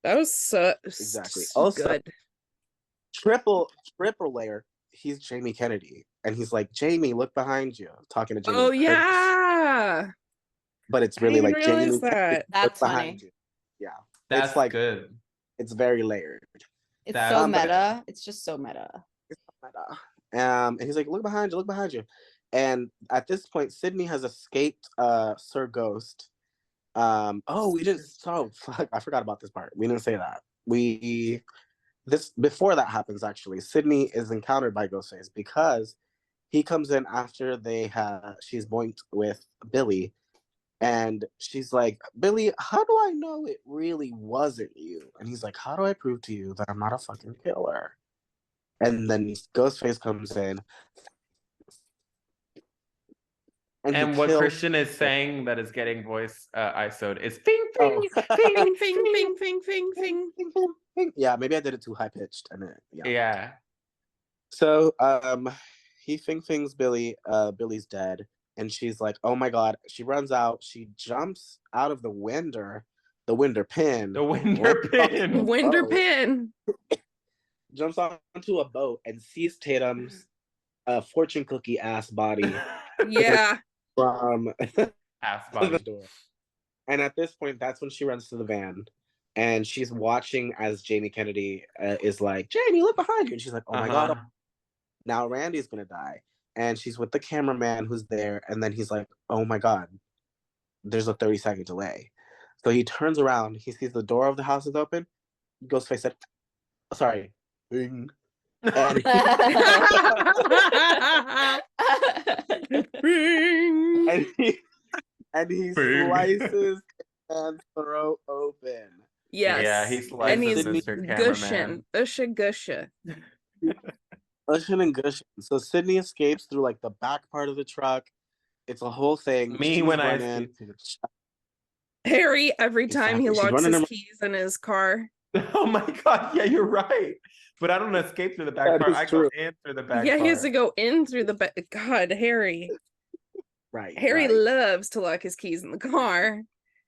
That was so Exactly. so Also, good. triple layer. He's Jamie Kennedy, and he's like, Jamie, look behind you, talking to Jamie. Oh Lee Curtis. yeah. But it's I really didn't like Jamie realize Lee Curtis, that. look That's behind funny. you. Yeah, That's it's like good. it's very layered. It's That's so good. meta. It's just so meta. And he's like, look behind you. And at this point, Sydney has escaped Sir Ghost. We didn't. So fuck, I forgot about this part. We didn't say that. Before that happens, actually, Sydney is encountered by Ghostface because he comes in after she's boinked with Billy, and she's like, Billy, how do I know it really wasn't you? And he's like, how do I prove to you that I'm not a fucking killer? And then Ghostface comes in, And what Christian is saying that is getting voice ISO'd is fing, fing, fing, Fing, fing, fing, fing, fing, fing. Yeah, maybe I did it too high pitched, and Yeah. So he fings Billy. Billy's dead, and she's like, "Oh my god!" She runs out. She jumps out of the window pin. The winder pin. Winder pin. Jumps onto a boat and sees Tatum's fortune cookie ass body Yeah. from Ass the body. door. And at this point, that's when she runs to the van. And she's watching as Jamie Kennedy is like, Jamie, look behind you. And she's like, oh my God, now Randy's going to die. And she's with the cameraman who's there. And then he's like, oh my God, there's a 30-second delay. So he turns around. He sees the door of the house is open. Ghostface said, sorry. Bing. And and he Bing. slices and throat open. Yes. Yeah, he slices and he's Mr. gushing. Cameraman. Gusha. Gushing and gushing. So Sydney escapes through like the back part of the truck. It's a whole thing. Me She's when I running. Harry, every time he Exactly. She's locks running his keys in his car. Oh my God, yeah, you're right. But I don't escape through the back That part. is I true. go in through the back Yeah, part. he has to go in through the back. God, Harry. Right. Harry right. loves to lock his keys in the car.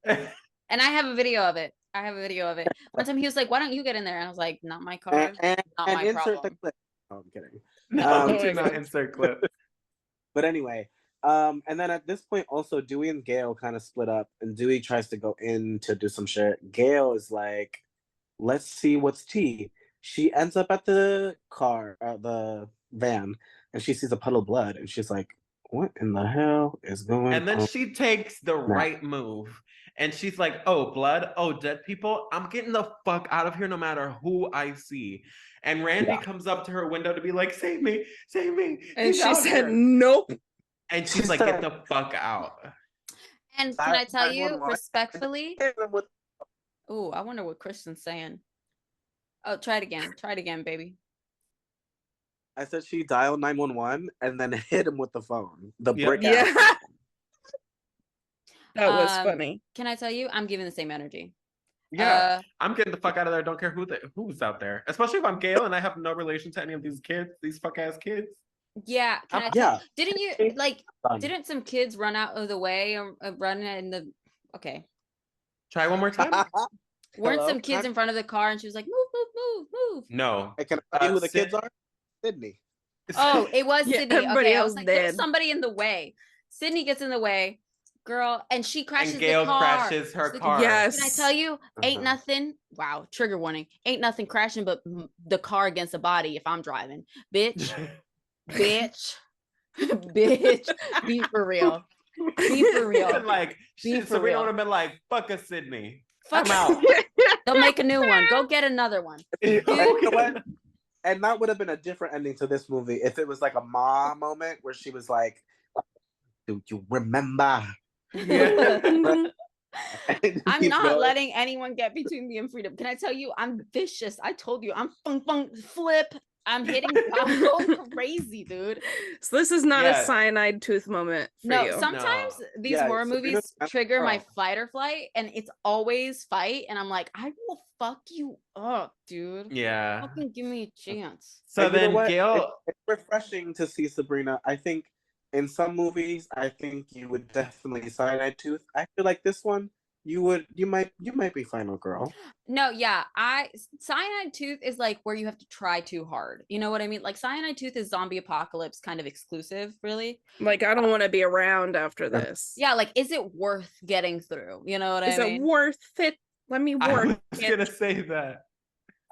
And I have a video of it. One time he was like, why don't you get in there? And I was like, not my car. And Not my insert problem. the clip. Oh, I'm kidding. No, do my not God. insert clip. But anyway, and then at this point, also Dewey and Gail kind of split up, and Dewey tries to go in to do some shit. Gail is like, "Let's see what's tea." She ends up at the van, and she sees a puddle of blood, and she's like, "What in the hell is going on?" And then she takes the right move. And she's like, oh, blood, oh, dead people. I'm getting the fuck out of here no matter who I see. And Randy comes up to her window to be like, save me, save me. And He's she out said, here." nope. And she's like, get the fuck out. And can I tell you 911. respectfully? Ooh, I wonder what Kristen's saying. Oh, try it again, baby. I said she dialed 911 and then hit him with the phone. The Yep. brick. Yeah. ass. That was Um, funny. Can I tell you? I'm giving the same energy. Yeah, I'm getting the fuck out of there. Don't care who's out there. Especially if I'm Gail and I have no relation to any of these kids, these fuck ass kids. Yeah. Can I Yeah. Didn't you didn't some kids run out of the way or run in the okay. Try one more time. Weren't Hello? some kids in front of the car and she was like, move. No. Hey, can I tell you who the Sid- kids are? Sydney. Oh, it was Yeah, Sydney. everybody Okay, I else was like, there's dead. somebody in the way. Sydney gets in the way, girl, and she crashes And Gail the car. crashes her So- car. Yes. Can I tell you? Ain't Uh-huh. nothing. Wow, trigger warning. Ain't nothing crashing but the car against the body if I'm driving. Bitch, bitch. Be for real. Be for real. And like, Be for Serena real. would have been like, fuck a Sydney. Fuck I'm out. They'll make a new one. Go get another one. And you know what? and that would have been a different ending to this movie if it was like a Ma moment where she was like, "Do you remember?" Yeah. And I'm keep not going. letting anyone get between me and freedom. Can I tell you, I'm vicious. I told you, I'm fung flip. I'm hitting. I'm going crazy, dude. So this is not a Yeah. cyanide tooth moment for No, you. sometimes these Yeah, horror Sabrina's movies not trigger my girl. fight or flight, and it's always fight. And I'm like, I will fuck you up, dude. Yeah. Fucking give me a chance. So And you know then what? Gail, It's refreshing to see Sabrina. I think in some movies, I think you would definitely cyanide tooth. I feel like this one, you might be final girl. No, yeah, cyanide tooth is like where you have to try too hard. You know what I mean? Like cyanide tooth is zombie apocalypse kind of exclusive, really. Like, I don't want to be around after this. Yeah, like is it worth getting through? You know what Is I it mean? worth it? Let me I work was it. gonna say that.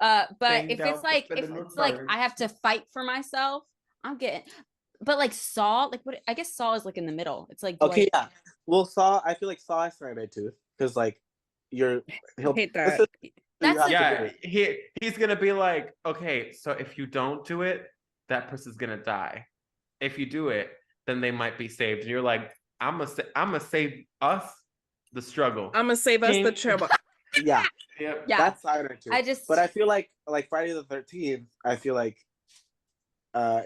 But Banged if out it's the like fin if in the it's like garden. I have to fight for myself, I'm getting. But like Saw, like what? I guess Saw is like in the middle. It's like do Okay, I, yeah. Well, Saw. I feel like Saw has cyanide tooth because like he'll Hate this that. is That's you have like- to do Yeah, it. he's gonna be like, okay, so if you don't do it, that person's gonna die. If you do it, then they might be saved. And you're like, I'm gonna save us the struggle. I'm gonna save us the Ding. trouble. Yeah, Yep. yeah. that's cyanide tooth. I just But I feel like Friday the 13th. I feel like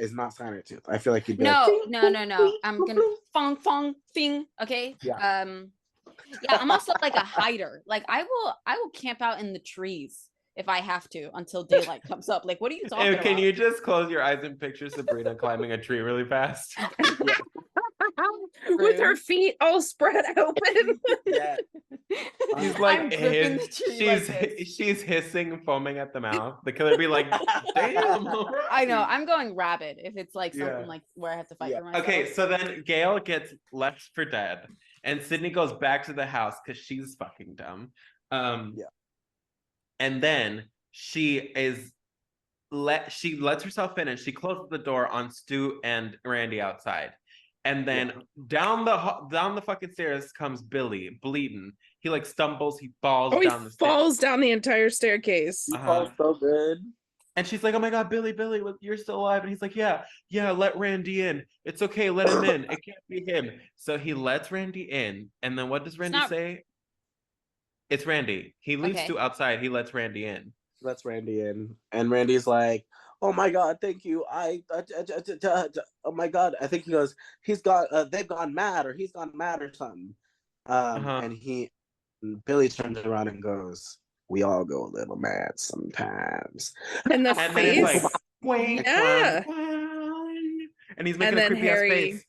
is not cyanide tooth. I feel like you'd be like, no. I'm gonna fong thing. Okay. Yeah. Yeah, I'm also like a hider. Like I will camp out in the trees if I have to until daylight comes up. Like, what are you talking Can about? you just close your eyes and picture Sabrina climbing a tree really fast? With her Rude. feet all spread open. yeah. He's I'm like, gripping the tree like this. she's hissing and foaming at the mouth. The killer be like, damn. All I know. right." I'm going rabid if it's like something Yeah. like where I have to fight Yeah. for myself. Okay, so then Gail gets left for dead, and Sydney goes back to the house because she's fucking dumb. Yeah. And then she lets herself in, and she closes the door on Stu and Randy outside. And then down the fucking stairs comes Billy bleeding. He like stumbles, he falls Oh, he down the stairs. falls down the entire staircase. He falls so good. And she's like, "Oh my God, Billy, you're still alive." And he's like, "Yeah, let Randy in. It's okay, let him in. It can't be him." So he lets Randy in, and then what does Randy not- say? It's Randy. He leaves Okay. Stu outside. He lets Randy in. Lets Randy in, and Randy's like, "Oh my God, thank you. Oh my God." I think he goes, "He's gone. They've gone mad, or he's gone mad, or something." And Billy turns around and goes, "We all go a little mad sometimes." And the And then it's face. like, wait, Yeah. and he's making And a then creepy Harry ass face.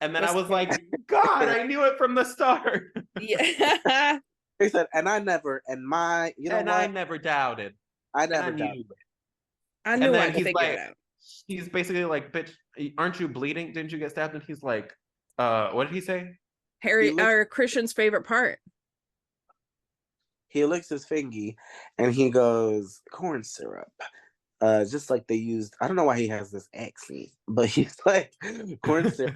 And then I was was like, God, I knew it from the start. Yeah. He said, "And I never, and my, you know And what? I never doubted. I And never I doubted." knew. I And knew then I'd he's figure like, it out. he's basically like, bitch, aren't you bleeding? Didn't you get stabbed? And he's like, what did he say? Harry, looks- our Christian's favorite part. He licks his fingy, and he goes, "Corn syrup." Just like they used. I don't know why he has this accent, but he's like corn syrup,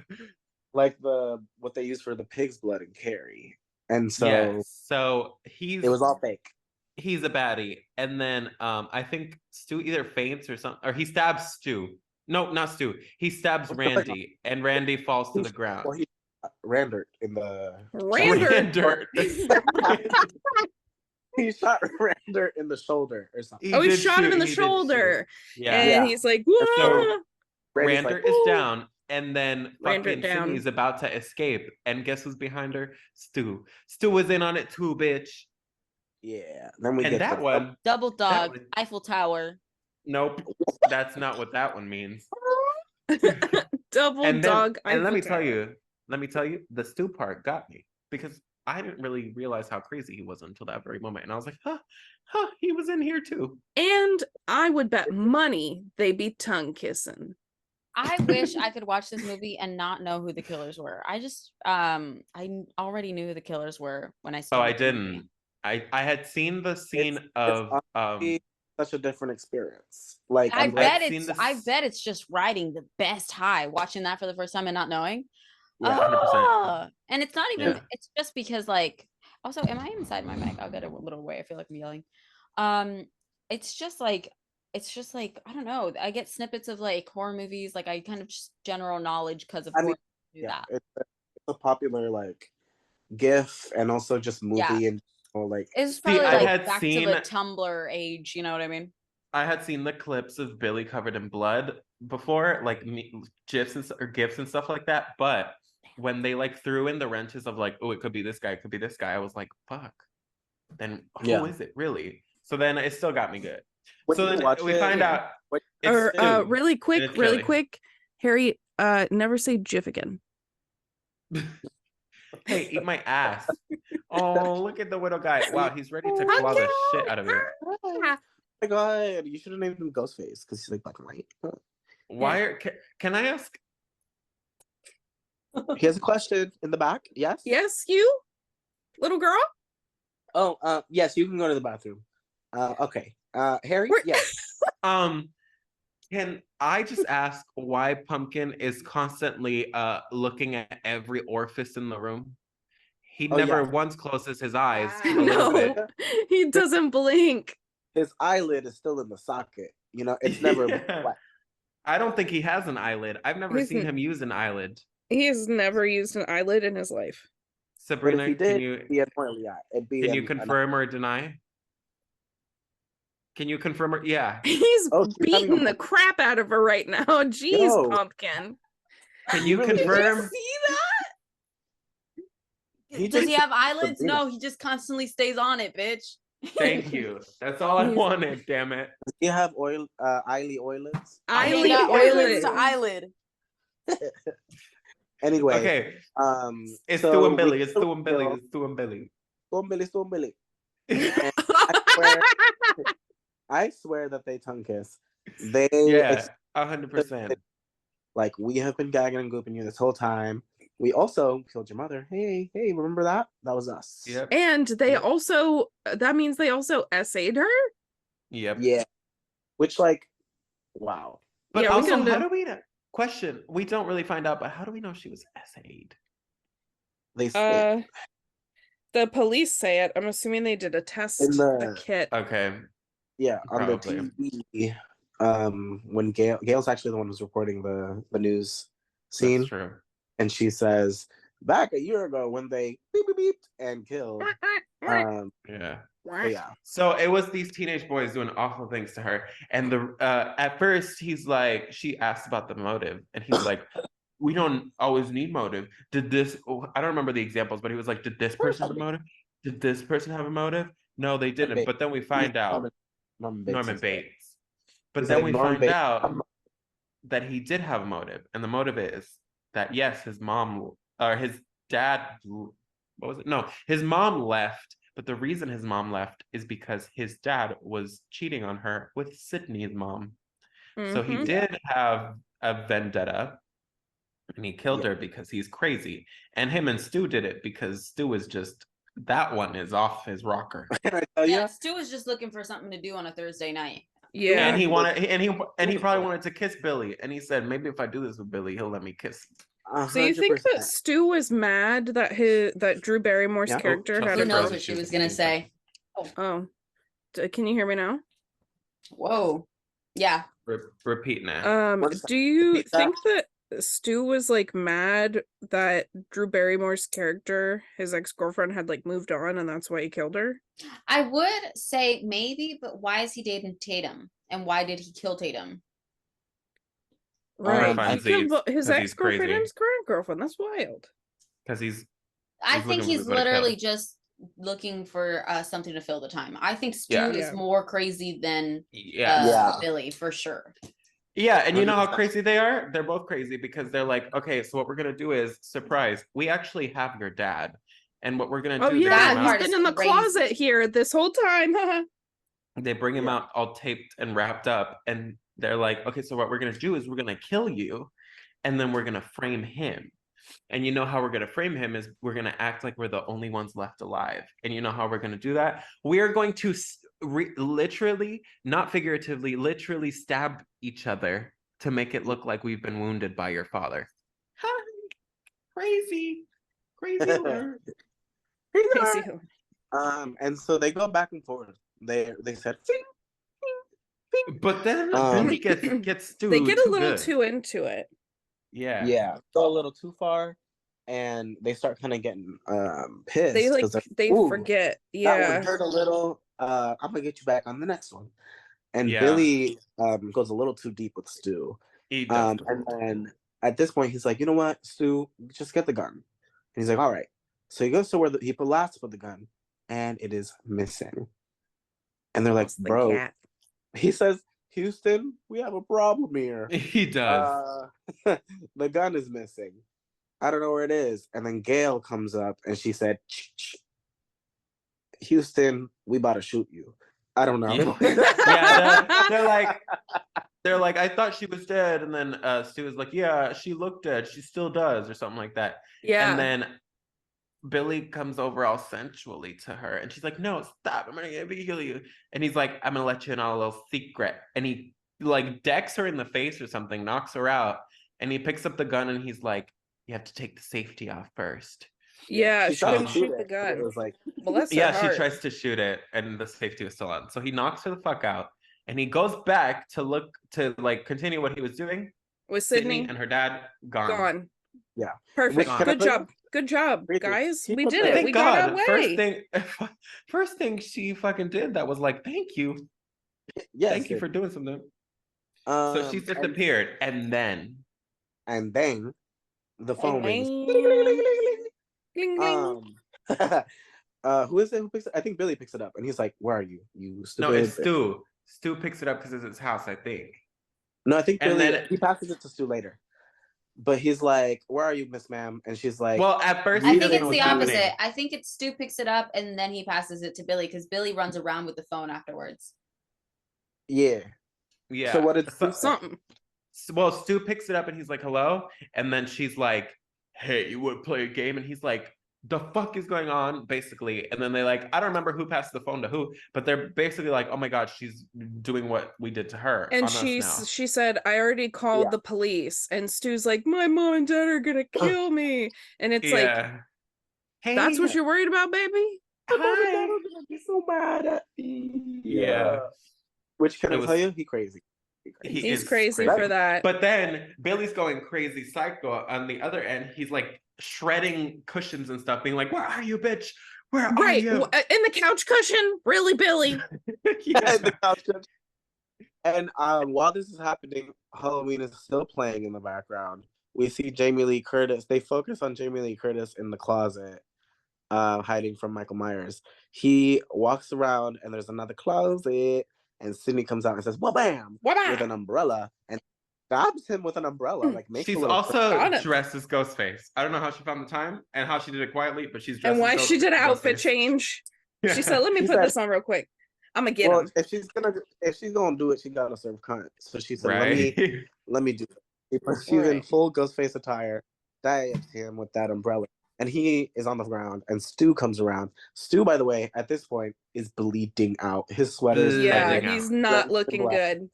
like what they use for the pig's blood in Carrie. And so Yes. So it was all fake. he's a baddie. And then I think Stu either faints or something, or he stabs Stu. No, not Stu. He stabs Randy, and Randy falls to the ground. Well, he Randert in the Randert. he shot Randert in the shoulder or something. Oh, he did shot him shoot- in the he did shoot. shoulder. Yeah. And Yeah. he's like, So- "Whoa." Randy's Rander like, is "Ooh." down, and then Rander fucking down. Sydney's about to escape. And guess who's behind her? Stu. Stu was in on it too, bitch. Yeah. Then we And get that one, Double dog, one- Eiffel Tower. nope, that's not what that one means. Double And then, dog. and let Eiffel me tell Tower. you, the Stu part got me because I didn't really realize how crazy he was until that very moment, and I was like, huh, he was in here too. And I would bet money they be tongue kissing. I wish I could watch this movie and not know who the killers were. I just I already knew who the killers were when I Oh, started. I the movie. didn't. I had seen the scene of honestly such a different experience. Like I I'm bet I've seen it's I this- bet it's just riding the best high watching that for the first time and not knowing. Yeah, 100%. Oh, and it's not even Yeah. it's just because like also am I inside my mic? I'll get a little away. I feel like I'm yelling. It's just like it's just like, I don't know. I get snippets of like horror movies, like I kind of just general knowledge because of I horror mean, do yeah, that. it's a popular like GIF and also just Yeah. movie and like. It's See, probably I like had back to seen the Tumblr age, you know what I mean? the clips of Billy covered in blood before, like gifs or gifs and stuff like that. But when they like threw in the wrenches of like, oh, it could be this guy, it could be this guy, I was like, fuck. Then who is it really? So then it still got me good. When So you then watch we it, find Yeah. out what- it's Or Stu, really and quick, it's really Billy. quick, Harry, never say Jif again. Hey, eat my ass. Oh, look at the widow guy. Wow, he's ready to claw the shit out of you. Oh my god, you should have named him Ghostface because he's like black and white. Why can I ask? He has a question in the back. Yes. Yes, you, little girl. Oh, yes, you can go to the bathroom. Okay. Harry. Where- Yes. Can I just ask why Pumpkin is constantly looking at every orifice in the room? He Oh, never yeah. once closes his eyes Wow. a little bit. No, he doesn't blink. His eyelid is still in the socket. You know, it's never Yeah. wet. I don't think he has an eyelid. I've never He's seen n- him use an eyelid. He has never used an eyelid in his life. But if Sabrina, he did, can he annoyingly, yeah, it'd be. you confirm or deny? Can you confirm or yeah? He's Oh, she's having beating a- the crap out of her right now. Jeez, Yo. Pumpkin. Can you Did Did you confirm? see that? He Does just he have eyelids? Sabrina. No, he just constantly stays on it, bitch. Thank you. That's all I He's- wanted. Damn it. Does he have eyelids? I Eyelid got eyelids to eyelids. eyelid. Anyway, Okay, it's so Stu and we Billy. It's kill Stu and Billy. Bill. It's Stu and Billy. Stone Billy. I swear that they tongue kiss. They Yeah, 100%. like we have been gagging and gooping you this whole time. We also killed your mother. Hey, remember that? That was us. Yep. And they Yep. also, that means they also essayed her? Yep. Yeah. Which like, wow. But Yeah, we also, can how do- do we know? Question: we don't really find out, but how do we know she was essayed? They say it. The police say it. I'm assuming they did a test, In a the- kit. Okay. Yeah, on Probably. the TV. When Gail's actually the one who's reporting the news scene, That's true. and she says back a year ago when they beep beep beeped and killed. Yeah. But yeah. So it was these teenage boys doing awful things to her, and the at first he's like, she asked about the motive, and he's like, we don't always need motive. Did this? I don't remember the examples, but he was like, did this person have a motive? Did this person have a motive? No, they didn't. But then we find out Norman Bates. But He's then like, we Norman find Bates- out that he did have a motive, and the motive is that yes, his mom or his dad, what was it? No, his mom left, but the reason his mom left is because his dad was cheating on her with Sydney's mom. So he Mhm. did have a vendetta, and he killed her because he's crazy. And him and Stu did it because Stu is just, that one is off his rocker. Can I tell you? Yeah, Stu was just looking for something to do on a Thursday night. Yeah. And he wanted, and he probably wanted to kiss Billy, and he said, maybe if I do this with Billy, he'll let me kiss. So you think 100%. that Stu was mad that Drew Barrymore's Yeah. character Oh, had Chelsea Who a knows frozen. what she She was was gonna thinking say? Oh, can you hear me now? Whoa. Yeah. Repeat now. What is that? Do you Repeat that. think that Stu was like mad that Drew Barrymore's character, his ex-girlfriend, had like moved on and that's why he killed her? I would say maybe, but why is he dating Tatum? And why did he kill Tatum? Right. He Funsies, killed his 'cause he's ex-girlfriend and crazy. his current girlfriend. That's wild. Because he's I He's think looking he's for somebody to kill. literally just looking for something to fill the time. I think Stu Yeah. is Yeah. more crazy than yeah. Yeah. Billy for sure. Yeah, and you know how 100%. crazy they are? They're both crazy because they're like, okay, so what we're gonna do is surprise. We actually have your dad, and what we're gonna Oh do? They yeah, bring him he's part out, is been in the crazy. closet here this whole time. they bring him Yeah. out all taped and wrapped up, and they're like, okay, so what we're gonna do is we're gonna kill you, and then we're gonna frame him. And you know how we're gonna frame him is we're gonna act like we're the only ones left alive. And you know how we're gonna do that? We are going to literally, not figuratively, literally stab each other to make it look like we've been wounded by your father. Hi, crazy, crazy alert. Casey, And so they go back and forth. They said, "Fing, fing, fing." But then Billy gets Stu They get a too little good. too into it. Yeah. Go a little too far, and they start kind of getting pissed They because forget. that Yeah. one hurt a little. I'm gonna get you back on the next one. And Yeah. Billy goes a little too deep with Stu. He does. And then at this point, he's like, you know what, Stu, just get the gun. And he's like, all right. So he goes to where he last put the gun, and it is missing. And they're like, It's the bro, cat. he says, Houston, we have a problem here. He does. The gun is missing. I don't know where it is. And then Gail comes up and she said, Houston, we about to shoot you. I don't know. Yeah, they're like, I thought she was dead, and then Stu was like, yeah, she looked dead. She still does, or something like that. Yeah. And then Billy comes over all sensually to her, and she's like, no, stop, I'm gonna kill you. And he's like, I'm gonna let you in on a little secret. And he like decks her in the face or something, knocks her out, and he picks up the gun and he's like, you have to take the safety off first. Yeah, she couldn't shoot the It gun. was like, Bless her Yeah, heart. she tries to shoot it, and the safety was still on. So he knocks her the fuck out, and he goes back to look to like continue what he was doing. With Sydney and her dad gone. Yeah. Perfect. Gone. Good job. Good job, Great. guys. He We put did the- it. Thank We got our God. way. First thing she fucking did that was like, thank you. Yes, Thank you for doing something. So Um, she's disappeared, and then and then the phone rings. Gling, gling. Who is it who picks it? I think Billy picks it up, and he's like, "Where are you? You stupid." no, it's Stu. Stu picks it up because it's his house, I think. No, I think And Billy. then- He passes it to Stu later, but he's like, "Where are you, Miss Ma'am?" And she's like, Well, at first, I he think doesn't it's know the what's opposite. happening. I think it's Stu picks it up and then he passes it to Billy because Billy runs around with the phone afterwards. "Yeah." Yeah. So what did Stu say? Something. Well, Stu picks it up and he's like, hello. And then she's like, hey, you would play a game? And he's like, the fuck is going on? Basically. And then they like, I don't remember who passed the phone to who, but they're basically like, oh my God, she's doing what we did to her. And on us now. she said, I already called the police. And Stu's like, my mom and dad are gonna kill me. And it's like, hey, that's what you're worried about, baby? My mom and dad are gonna be so mad at me. Yeah. Which can It I was- tell you? He crazy. He's is crazy for that. But then Billy's going crazy psycho on the other end. He's like shredding cushions and stuff, being like, where are you, bitch? Where are Right. you? In the couch cushion? Really, Billy? Yeah. The couch judge. And while this is happening, Halloween is still playing in the background. We see Jamie Lee Curtis. They focus on Jamie Lee Curtis in the closet, hiding from Michael Myers. He walks around and there's another closet, and Sydney comes out and says, "Wha-bam!" with an umbrella and stabs him with an umbrella. Like makes She's a little also Got it. dressed as Ghostface. I don't know how she found the time and how she did it quietly, but she's dressed And why as she did an outfit Ghostface. change. Yeah. She said, let me She put said- this on real quick. I'm gonna get well, him. if she's gonna do it, she gotta serve cunt. So she said, Right. let me do it. She's in Right. full Ghostface attire, dives him with that umbrella, and he is on the ground. And Stu comes around. Stu, by the way, at this point is bleeding out. His sweater is Yeah, Bleeding he's out. not Black and looking black. good.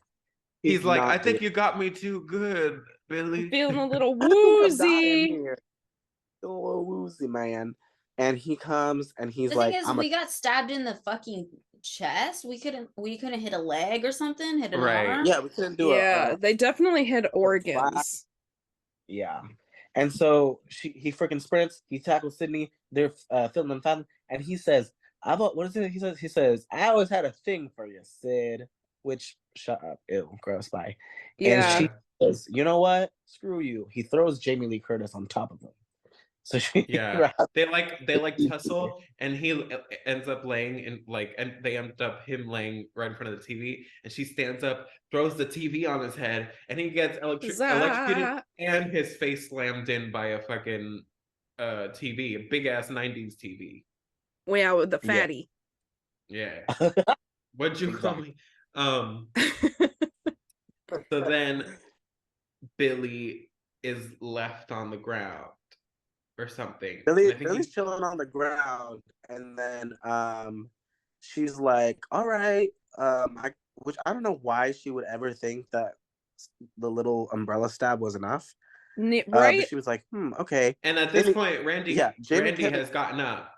He's like, not I think doing- you got me too good, Billy. Feeling a little I think I'm dying woozy. here. A little woozy, man. And he comes and he's The like, thing is, we got stabbed in the fucking chest. We couldn't hit a leg or something, hit an Right. arm. yeah, we couldn't do Yeah, they definitely hit organs. Yeah. And so he freaking sprints, he tackles Sydney, they're filming fun, and he says, what is it? He says, I always had a thing for you, Sid. Which, shut up, ew, gross, bye. Yeah. And she says, you know what? Screw you. He throws Jamie Lee Curtis on top of him. So she Yeah, they like tussle, and he ends up laying in and they end up him laying right in front of the TV, and she stands up, throws the TV on his head, and he gets electrocuted, Zah. and his face slammed in by a fucking TV, a big ass 90s TV. Yeah, with the Yeah. fatty. Yeah, what'd you call Exactly. me? So then Billy is left on the ground or something. And I think Billy's chilling on the ground, and then she's like, all right, which I don't know why she would ever think that the little umbrella stab was enough. Right? But she was like, okay. And at this Jamie- point, Randy yeah, Jamie Randy Kevin- has gotten up.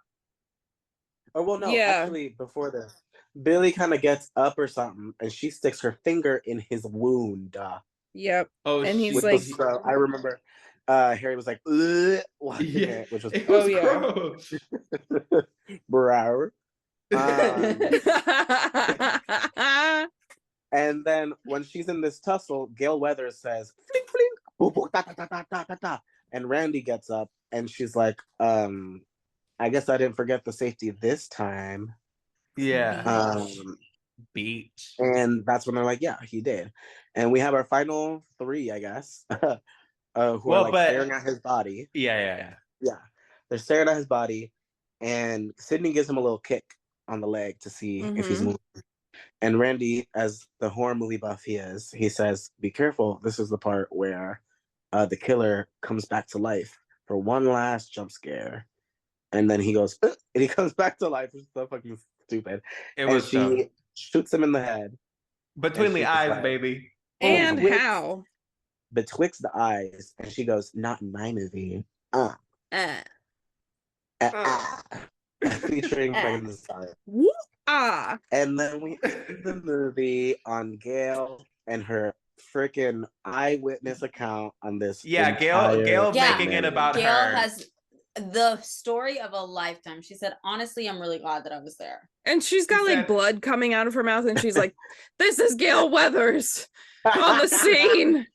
Oh well, no, Yeah. actually, before this, Billy kind of gets up or something, and she sticks her finger in his wound. Yep. Oh, And he's Which like, was so, I remember Harry was like, "Ugh," watching yeah, it, which was it Oh, was yeah. gross. bro. And then when she's in this tussle, Gail Weathers says, "Flink, flink, boo, boo, da, da, da, da, da, da, da." And Randy gets up and she's like, I guess I didn't forget the safety this time. Yeah, Beach. And that's when they're like, yeah, he did. And we have our final three, I guess, who are well, like but staring at his body. yeah. Yeah, they're staring at his body, and Sydney gives him a little kick on the leg to see if he's Mhm. moving. And Randy, as the horror movie buff he is, he says, "Be careful. This is the part where the killer comes back to life for one last jump scare." And then he goes, "Ugh," and he comes back to life, which is so fucking stupid. It And was she dumb. shoots him in the head. Between And the she's eyes, like, baby. And betwixt, how? betwixt the eyes. And she goes, "Not in my movie." Uh, Uh, featuring uh. Megan Thee Stallion. Woo ah. And then we end the movie on Gail and her freaking eyewitness account on this. Yeah, entire Gail Yeah. making it about Gail her. has the story of a lifetime. She said, honestly, I'm really glad that I was there. And she's got She like said- blood coming out of her mouth, and she's like, "This is Gail Weathers on the scene."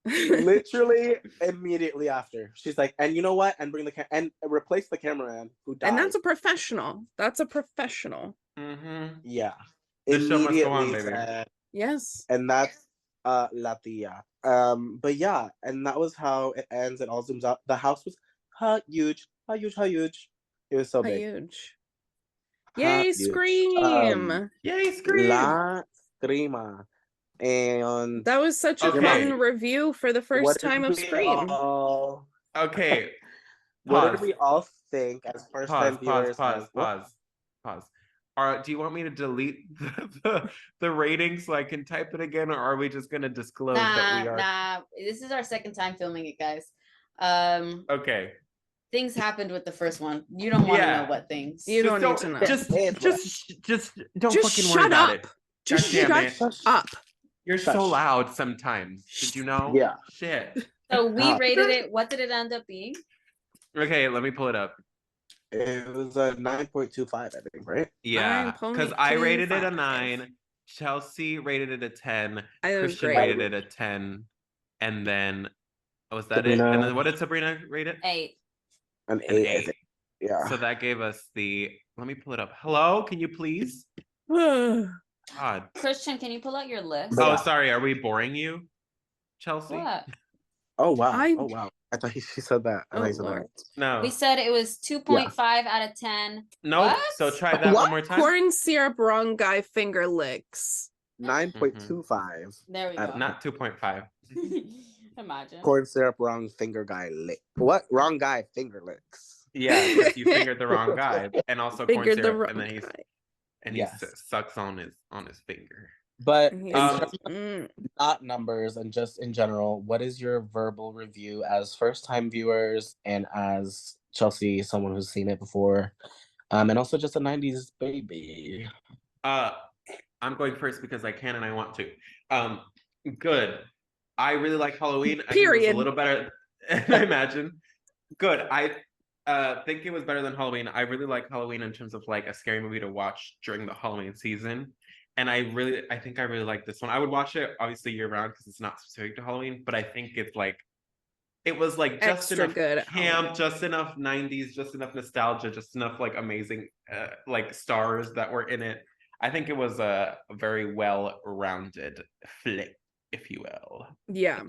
Literally immediately after, she's like, "And you know what? And bring the and replace the cameraman who died." And that's a professional. That's a professional. Mhm. Yeah. The show must go on, Immediately baby. said, Yes. and that's La Tia. But yeah, and that was how it ends. It all zooms out. The house was huge. It was so big. Huge. Yay, Huge. Scream. Yay, Scream! La Screama. And That was such a Okay. fun review for the what first did time of we Scream. all- Okay, what pause. did we all think as first time viewers? Pause. Do you want me to delete the rating so I can type it again, or are we just gonna disclose that we are? Nah. This is our second time filming it, guys. Okay. Things happened with the first one. You don't want to Yeah. know what things. You don't need to know. Just don't Just fucking shut worry about up. it. Just God damn shut it. up. You're Shush. so loud sometimes. Did you know? Yeah. Shit. So we God. rated it. What did it end up being? Okay, let me pull it up. It was a 9.25, I think, right? Yeah, because I rated it a 9.25. 9. Chelsea rated it a 10. I was Christian great. rated it a 10. And then, was that it? Sabrina. And then what did Sabrina rate it? 8. An An 8, I 8. think. Yeah. So that gave us the, let me pull it up. Hello, can you please? God. Christian, can you pull out your list? But Oh, yeah. sorry, are we boring you, Chelsea? What? Oh wow. I- Oh wow. I thought she said that. I Oh, thought you said Lord. No. We said it was 2.5 out of 10. Nope. What? So try that What? one more time. Corn syrup, wrong guy, finger licks. that. 9.25. There we go. Not 2.5. Imagine. Corn syrup, wrong finger guy lick. What? Wrong guy, finger licks. Yeah, because you fingered the wrong guy, and also corn Fingered the syrup, wrong and then guy. he Yes. sucks on his finger. But And in he's terms like, of not numbers and just in general, what is your verbal review as first time viewers and as Chelsea, someone who's seen it before? And also just a 90s baby. I'm going first because I can and I want to. Good. I really like Halloween. I think it was Period. a little better. I imagine. Good. I think it was better than Halloween. I really like Halloween in terms of like a scary movie to watch during the Halloween season. And I think I really like this one. I would watch it obviously year round because it's not specific to Halloween, but I think it was like just Extra enough good at camp, Halloween. just enough 90s, just enough nostalgia, just enough like amazing like stars that were in it. I think it was a very well-rounded flick, if you will. yeah.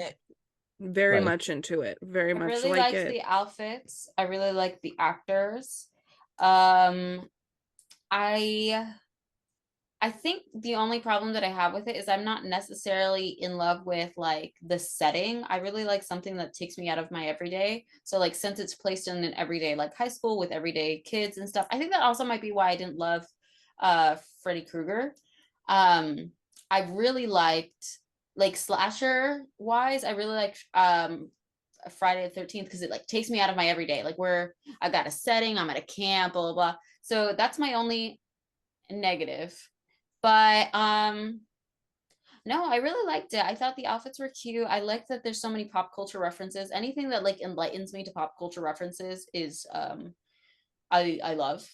Very Right. much into it. Very I much really like liked it. the outfits. I really liked the actors. I think the only problem that I have with it is I'm not necessarily in love with like the setting. I really like something that takes me out of my everyday. So like since it's placed in an everyday like high school with everyday kids and stuff, I think that also might be why I didn't love Freddy Krueger. I really liked like slasher wise, I really like Friday the 13th because it like takes me out of my everyday. Like where I got a setting, I'm at a camp, blah blah blah. So that's my only negative. But no, I really liked it. I thought the outfits were cute. I like that there's so many pop culture references. Anything that like enlightens me to pop culture references is I love.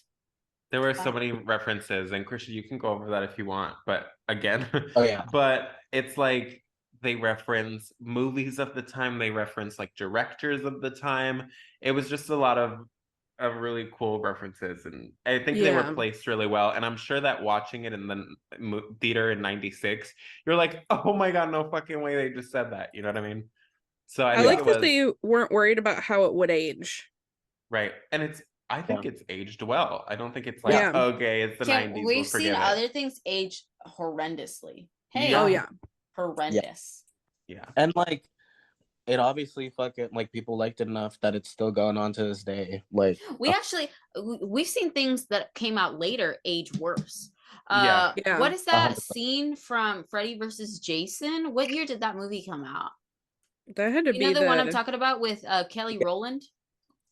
There were so many references, and Christian, you can go over that if you want. But again, Oh yeah. but it's like they reference movies of the time, they reference like directors of the time. It was just a lot of really cool references, and I think they were Yeah. placed really well. And I'm sure that watching it in the theater in '96, you're like, oh my god, no fucking way they just said that. You know what I mean? So I I think like it that was they weren't worried about how it would age. right, and I think it's aged well. I don't think it's like, Yeah. okay, it's the Can, 90s, we've we'll seen forget it. other things age horrendously. Hey, Oh Yeah. yeah. horrendous. Yeah. And like it obviously fucking like people liked it enough that it's still going on to this day. Like We actually we've seen things that came out later age worse. Yeah. Yeah. What is that 100%. scene from Freddy versus Jason? What year did that movie come out? That had to You be know the one I'm the talking about with Kelly Rowland?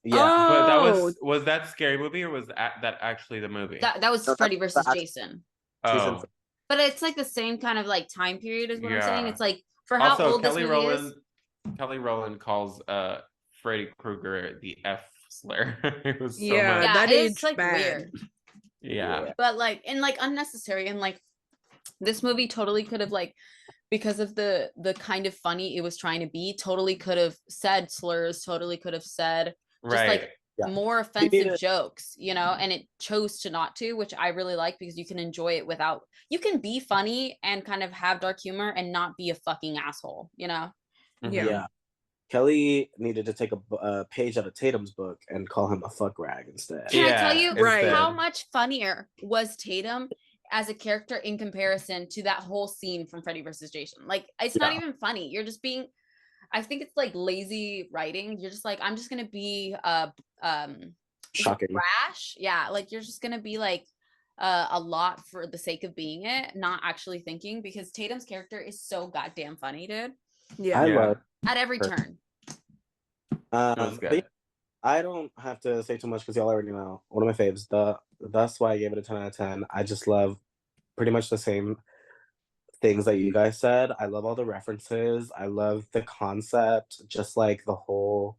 yeah. But that Oh, was that Scary Movie, or was that actually the movie? That was No, Freddy that's versus the Jason. Jason. Oh, But it's like the same kind of like time period is what I'm saying. yeah. It's like for how Also, old this movie is. Kelly Rowland calls Freddy Krueger the F slur. It was so yeah, much. Yeah, that it's aged like bad. weird. Yeah. But like and like unnecessary and like this movie totally could have like because of the kind of funny it was trying to be, totally could have said slurs, totally could have said just Right. like Yeah. more He offensive needed- jokes, you know, and it chose to not to, which I really like because you can enjoy it without you can be funny and kind of have dark humor and not be a fucking asshole, you know? Mhm. Yeah. Yeah. Kelly needed to take a page out of Tatum's book and call him a fuck rag instead. Can I tell Yeah, you Right. how instead. much funnier was Tatum as a character in comparison to that whole scene from Freddy versus Jason? Like, it's not Yeah. even funny. You're just being, I think it's like lazy writing. You're just like, I'm just gonna be is it Shocking. brash. Yeah, like you're just gonna be like a lot for the sake of being it, not actually thinking because Tatum's character is so goddamn funny, dude. Yeah. I Yeah. love At every Her. turn. It was but good. I don't have to say too much because y'all already know. One of my faves. That's why I gave it a 10 out of 10. I just love pretty much the same things that you guys said. I love all the references. I love the concept, just like the whole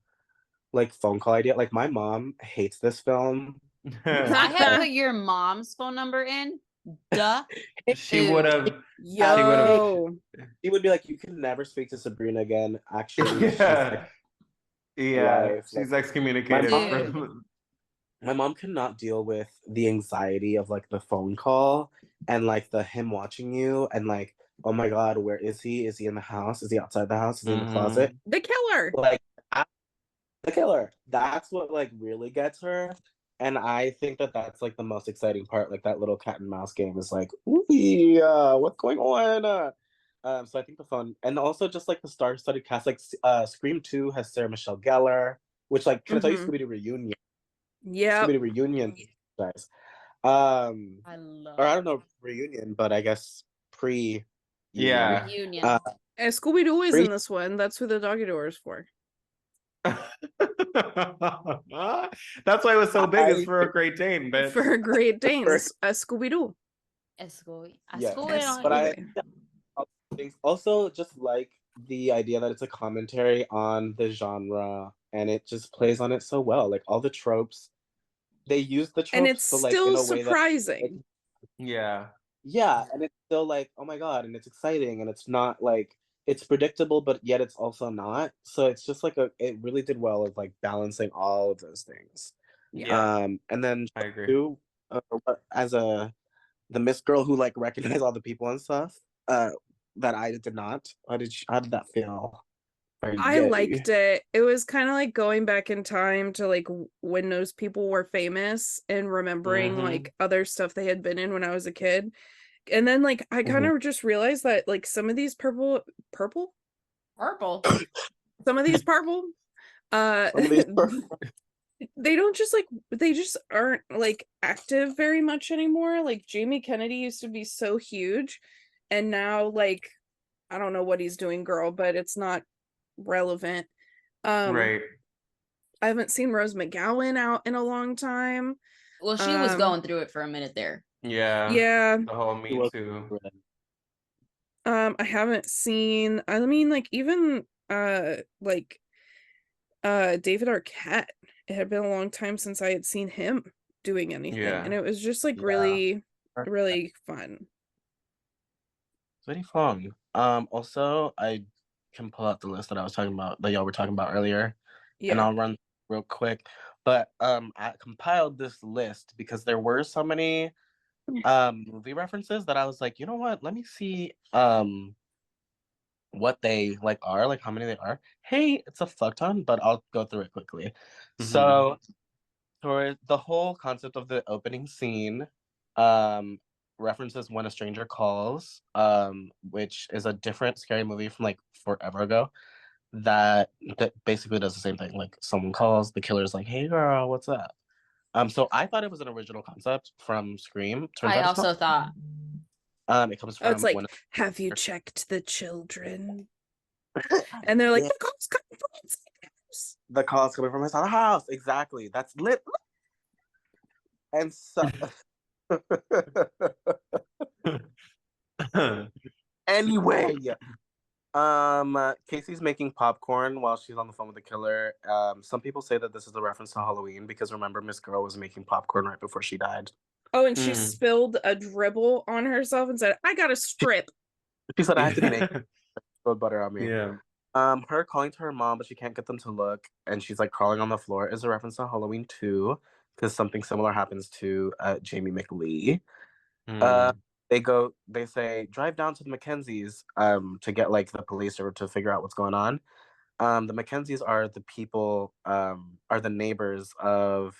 like phone call idea. Like my mom hates this film. I had put your mom's phone number in. Duh. She would have. Yo. She would be like, "You can never speak to Sabrina again." Actually, she's Yeah. like, Yeah. life. She's Like, excommunicated my from. my mom could not deal with the anxiety of like the phone call and like the him watching you and like, oh my god, where is he? Is he in the house? Is he outside the house? Is he in the closet? The killer. Like the killer. That's what like really gets her. And I think that that's like the most exciting part. Like that little cat and mouse game is like, ooh, what's going on? So I think the fun and also just like the star-studded cast, like Scream 2 has Sarah Michelle Gellar, which like can I tell you Mhm. Scooby-Doo reunion? Yep. Scooby-Doo reunion, guys. I love Or I don't know reunion, but I guess pre Yeah. reunion. And Scooby-Doo is Free- in this one. That's who the doggy door is for. That's why it was so big. It's for a Great Dane, bitch. For a Great Danes. A Scooby-Doo. Yes, Escoy. but I Scooby. think also just like the idea that it's a commentary on the genre and it just plays on it so well. Like all the tropes, they use the tropes, And it's but like still in a way that surprising. Yeah. yeah, and it's still like, oh my god, and it's exciting and it's not like it's predictable, but yet it's also not. So it's just like it really did well of like balancing all of those things. Yeah. And then I agree. too, as the Miss girl who like recognized all the people and stuff, that I did not. How did that feel? I liked it. It was kind of like going back in time to like when those people were famous and remembering Mhm. like other stuff they had been in when I was a kid. And then like I kind of just realized that like some of these purple some of these purple they don't just like they just aren't like active very much anymore. Like Jamie Kennedy used to be so huge and now like I don't know what he's doing, girl, but it's not relevant. Right. I haven't seen Rose McGowan out in a long time. Well, she was going through it for a minute there. Yeah. Yeah. The whole He Me was Too. red. I haven't seen, I mean, like, even like David Arquette. It had been a long time since I had seen him doing anything, and Yeah. it was just like Yeah. really, really fun. It's very fun. Also, I can pull out the list that I was talking about, that y'all were talking about earlier, and Yeah. I'll run real quick. But I compiled this list because there were so many movie references that I was like, you know what? Let me see what they like are, like how many they are. Hey, it's a fuck ton, but I'll go through it quickly. So for the whole concept of the opening scene, references When a Stranger Calls, which is a different scary movie from like forever ago that basically does the same thing. Like someone calls, the killer's like, "Hey girl, what's up?" So I thought it was an original concept from Scream. Turns I out it's not. also thought. It comes Oh, it's from like, when have you checked the children? And they're like, Yeah, the call's coming from inside the house. the call's coming from inside the house. Exactly. That's lit. And so anyway, Casey's making popcorn while she's on the phone with the killer. Some people say that this is a reference to Halloween because remember Miss Girl was making popcorn right before she died. Oh, and she spilled a dribble on herself and said, I got a strip. She said I had to be naked. Spilled butter on me. Yeah. Her calling to her mom, but she can't get them to look, and she's like crawling on the floor is a reference to Halloween 2, because something similar happens to Jamie McLee. They say, drive down to the Mackenzies to get like the police or to figure out what's going on. The Mackenzies are the people, are the neighbors of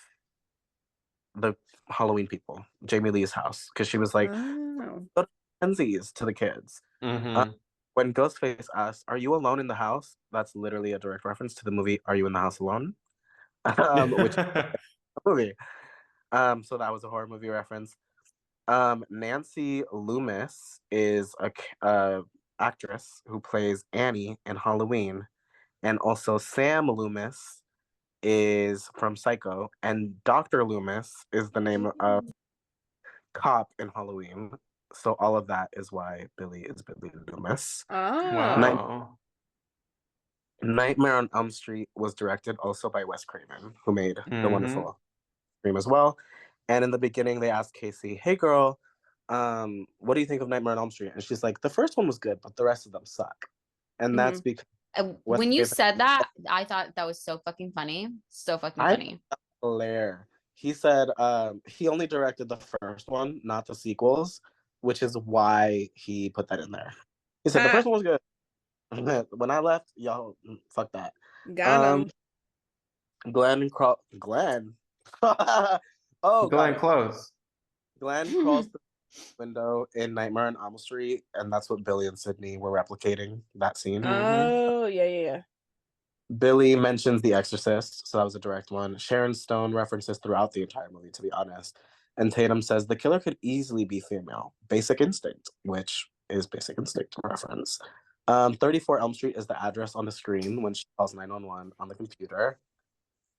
the Halloween people, Jamie Lee's house, because she was like, Oh. go to Mackenzies to the kids. When Ghostface asks, "Are you alone in the house?" That's literally a direct reference to the movie "Are You in the House Alone?" Which is a movie. So that was a horror movie reference. Nancy Loomis is a actress who plays Annie in Halloween, and also Sam Loomis is from Psycho, and Dr. Loomis is the name of cop in Halloween. So all of that is why Billy is Billy Loomis. Oh. Wow. Nightmare on Elm Street was directed also by Wes Craven, who made the wonderful Scream as well. And in the beginning, they asked Casey, "Hey girl, what do you think of Nightmare on Elm Street?" And she's like, "The first one was good, but the rest of them suck." And that's because Wes When you Craven, said that, I thought that was so fucking funny. So fucking I funny. hilarious. He said he only directed the first one, not the sequels, which is why he put that in there. He said the first one was good. When I left, y'all, fuck that. Got him. Glenn oh, Glenn Close. Glenn crawls through the window in Nightmare on Elm Street, and that's what Billy and Sydney were replicating that scene. Oh, yeah. Billy mentions The Exorcist, so that was a direct one. Sharon Stone references throughout the entire movie, to be honest. And Tatum says the killer could easily be female. Basic Instinct, which is Basic Instinct reference. 34 Elm Street is the address on the screen when she calls 911 on the computer.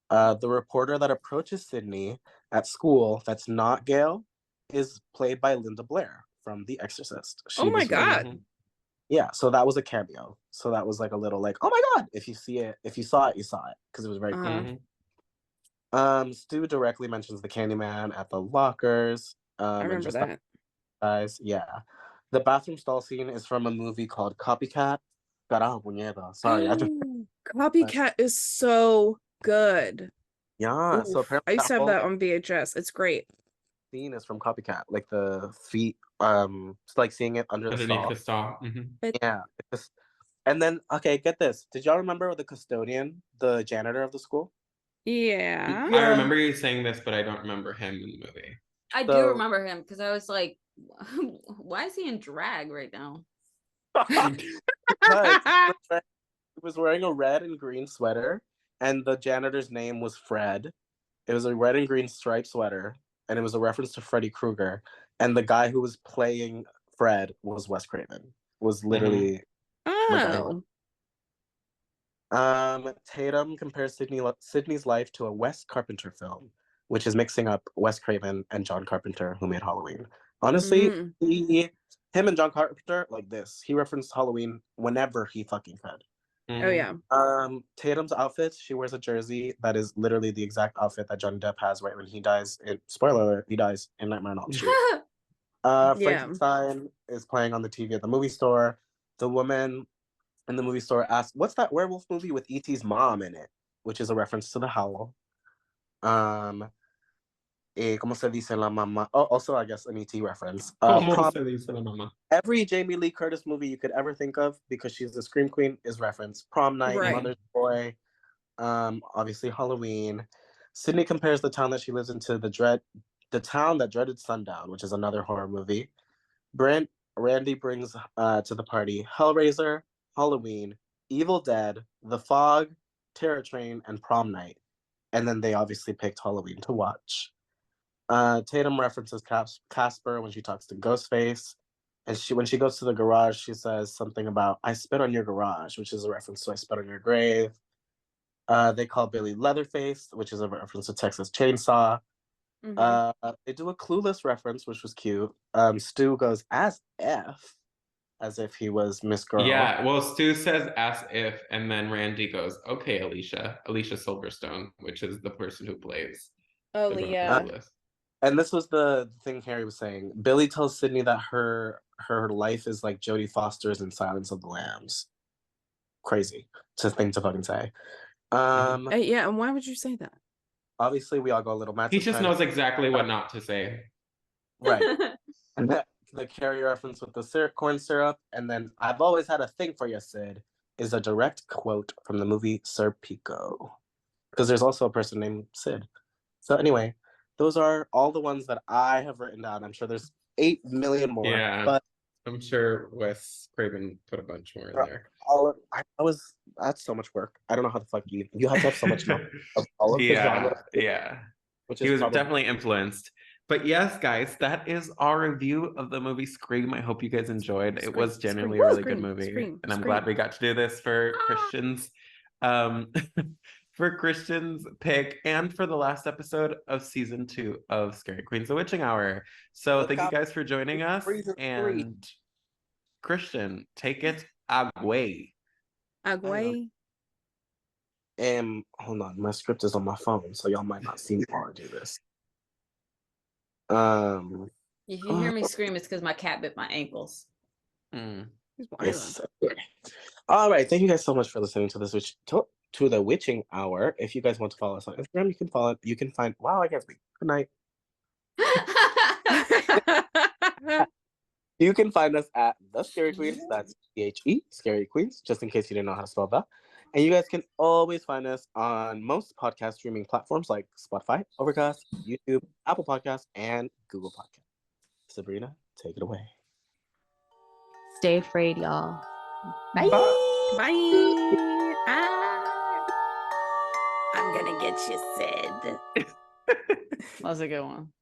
The reporter that approaches Sydney at school that's not Gail is played by Linda Blair from The Exorcist. Oh my God. Yeah, so that was a cameo. So that was like a little like, oh my God, if you see it, if you saw it, you saw it, because it was very cool. Stu directly mentions the Candyman at the lockers. I remember that. Guys, yeah. The bathroom stall scene is from a movie called Copycat. Carajo, puñeta. Sorry, I just Copycat is so good. yeah. So Oof. apparently I used that to have whole that on VHS. It's great. scene is from Copycat, like the feet, it's like seeing it under the Underneath stall. the stall. Yeah. And then, okay, get this. Did y'all remember the custodian, the janitor of the school? Yeah. I remember you saying this, but I don't remember him in the movie. I do remember him because I was like, why is he in drag right now? Because he was wearing a red and green sweater, and the janitor's name was Fred. It was a red and green striped sweater, and it was a reference to Freddy Krueger. And the guy who was playing Fred was Wes Craven. Was literally Oh. Tatum compares Sydney's life to a Wes Carpenter film. which is mixing up Wes Craven and John Carpenter, who made Halloween. Honestly, him and John Carpenter, like this. He referenced Halloween whenever he fucking could. Oh yeah. Tatum's outfit, she wears a jersey that is literally the exact outfit that Johnny Depp has right when he dies. Spoiler alert, he dies in Nightmare on Elm Street. Frankenstein is playing on the TV at the movie store. The woman in the movie store asks, "What's that werewolf movie with E.T.'s mom in it?" Which is a reference to The Howl. ¿Cómo se dice la mamá? Oh, also, I guess, an E.T. reference. ¿Cómo se dice la mamá? Every Jamie Lee Curtis movie you could ever think of, because she's the Scream Queen, is referenced. Prom Night, Mother's Boy, obviously Halloween. Sydney compares the town that she lives in to the town that dreaded sundown, which is another horror movie. Randy brings to the party Hellraiser, Halloween, Evil Dead, The Fog, Terror Train, and Prom Night. And then they obviously picked Halloween to watch. Tatum references Casper when she talks to Ghostface. And when she goes to the garage, she says something about, "I spit on your garage," which is a reference to "I spit on your grave." They call Billy Leatherface, which is a reference to Texas Chainsaw. They do a Clueless reference, which was cute. Stu goes, "As if he was Miss Girl." Yeah, well, Stu says "as if," and then Randy goes, "Okay, Alicia Silverstone," which is the person who plays. Oh yeah. And this was the thing Harry was saying. Billy tells Sydney that her life is like Jodie Foster's in Silence of the Lambs. Crazy thing to fucking say. Yeah, and why would you say that? Obviously, we all go a little mad. He just knows exactly what not to say. Right. And the Carrie reference with the corn syrup, and then "I've always had a thing for you, Sid," is a direct quote from the movie Serpico. Because there's also a person named Sid. So anyway, those are all the ones that I have written down. I'm sure there's 8 million more. Yeah, but I'm sure Wes Craven put a bunch more in there. That's so much work. I don't know how the fuck you have to have so much knowledge of all of the genres. Yeah. Which he was definitely influenced. But yes, guys, that is our review of the movie Scream. I hope you guys enjoyed. It was genuinely a really good movie. And I'm glad we got to do this for Christian's for Christian's pick and for the last episode of season 2 of Scary Queens The Witching Hour. So thank you guys for joining us. And Christian, take it away. Hold on, my script is on my phone, so y'all might not see me while I do this. If you hear me scream, it's because my cat bit my ankles. Yes. All right, thank you guys so much for listening to this to the Witching Hour. If you guys want to follow us on Instagram, you can follow it. You can find I can't speak. Good night. You can find us at The Scary Queens. That's THE Scary Queens, just in case you didn't know how to spell that. And you guys can always find us on most podcast streaming platforms like Spotify, Overcast, YouTube, Apple Podcasts, and Google Podcasts. Sabrina, take it away. Stay afraid, y'all. Bye. Bye. I'm gonna get you, Sid. That was a good one.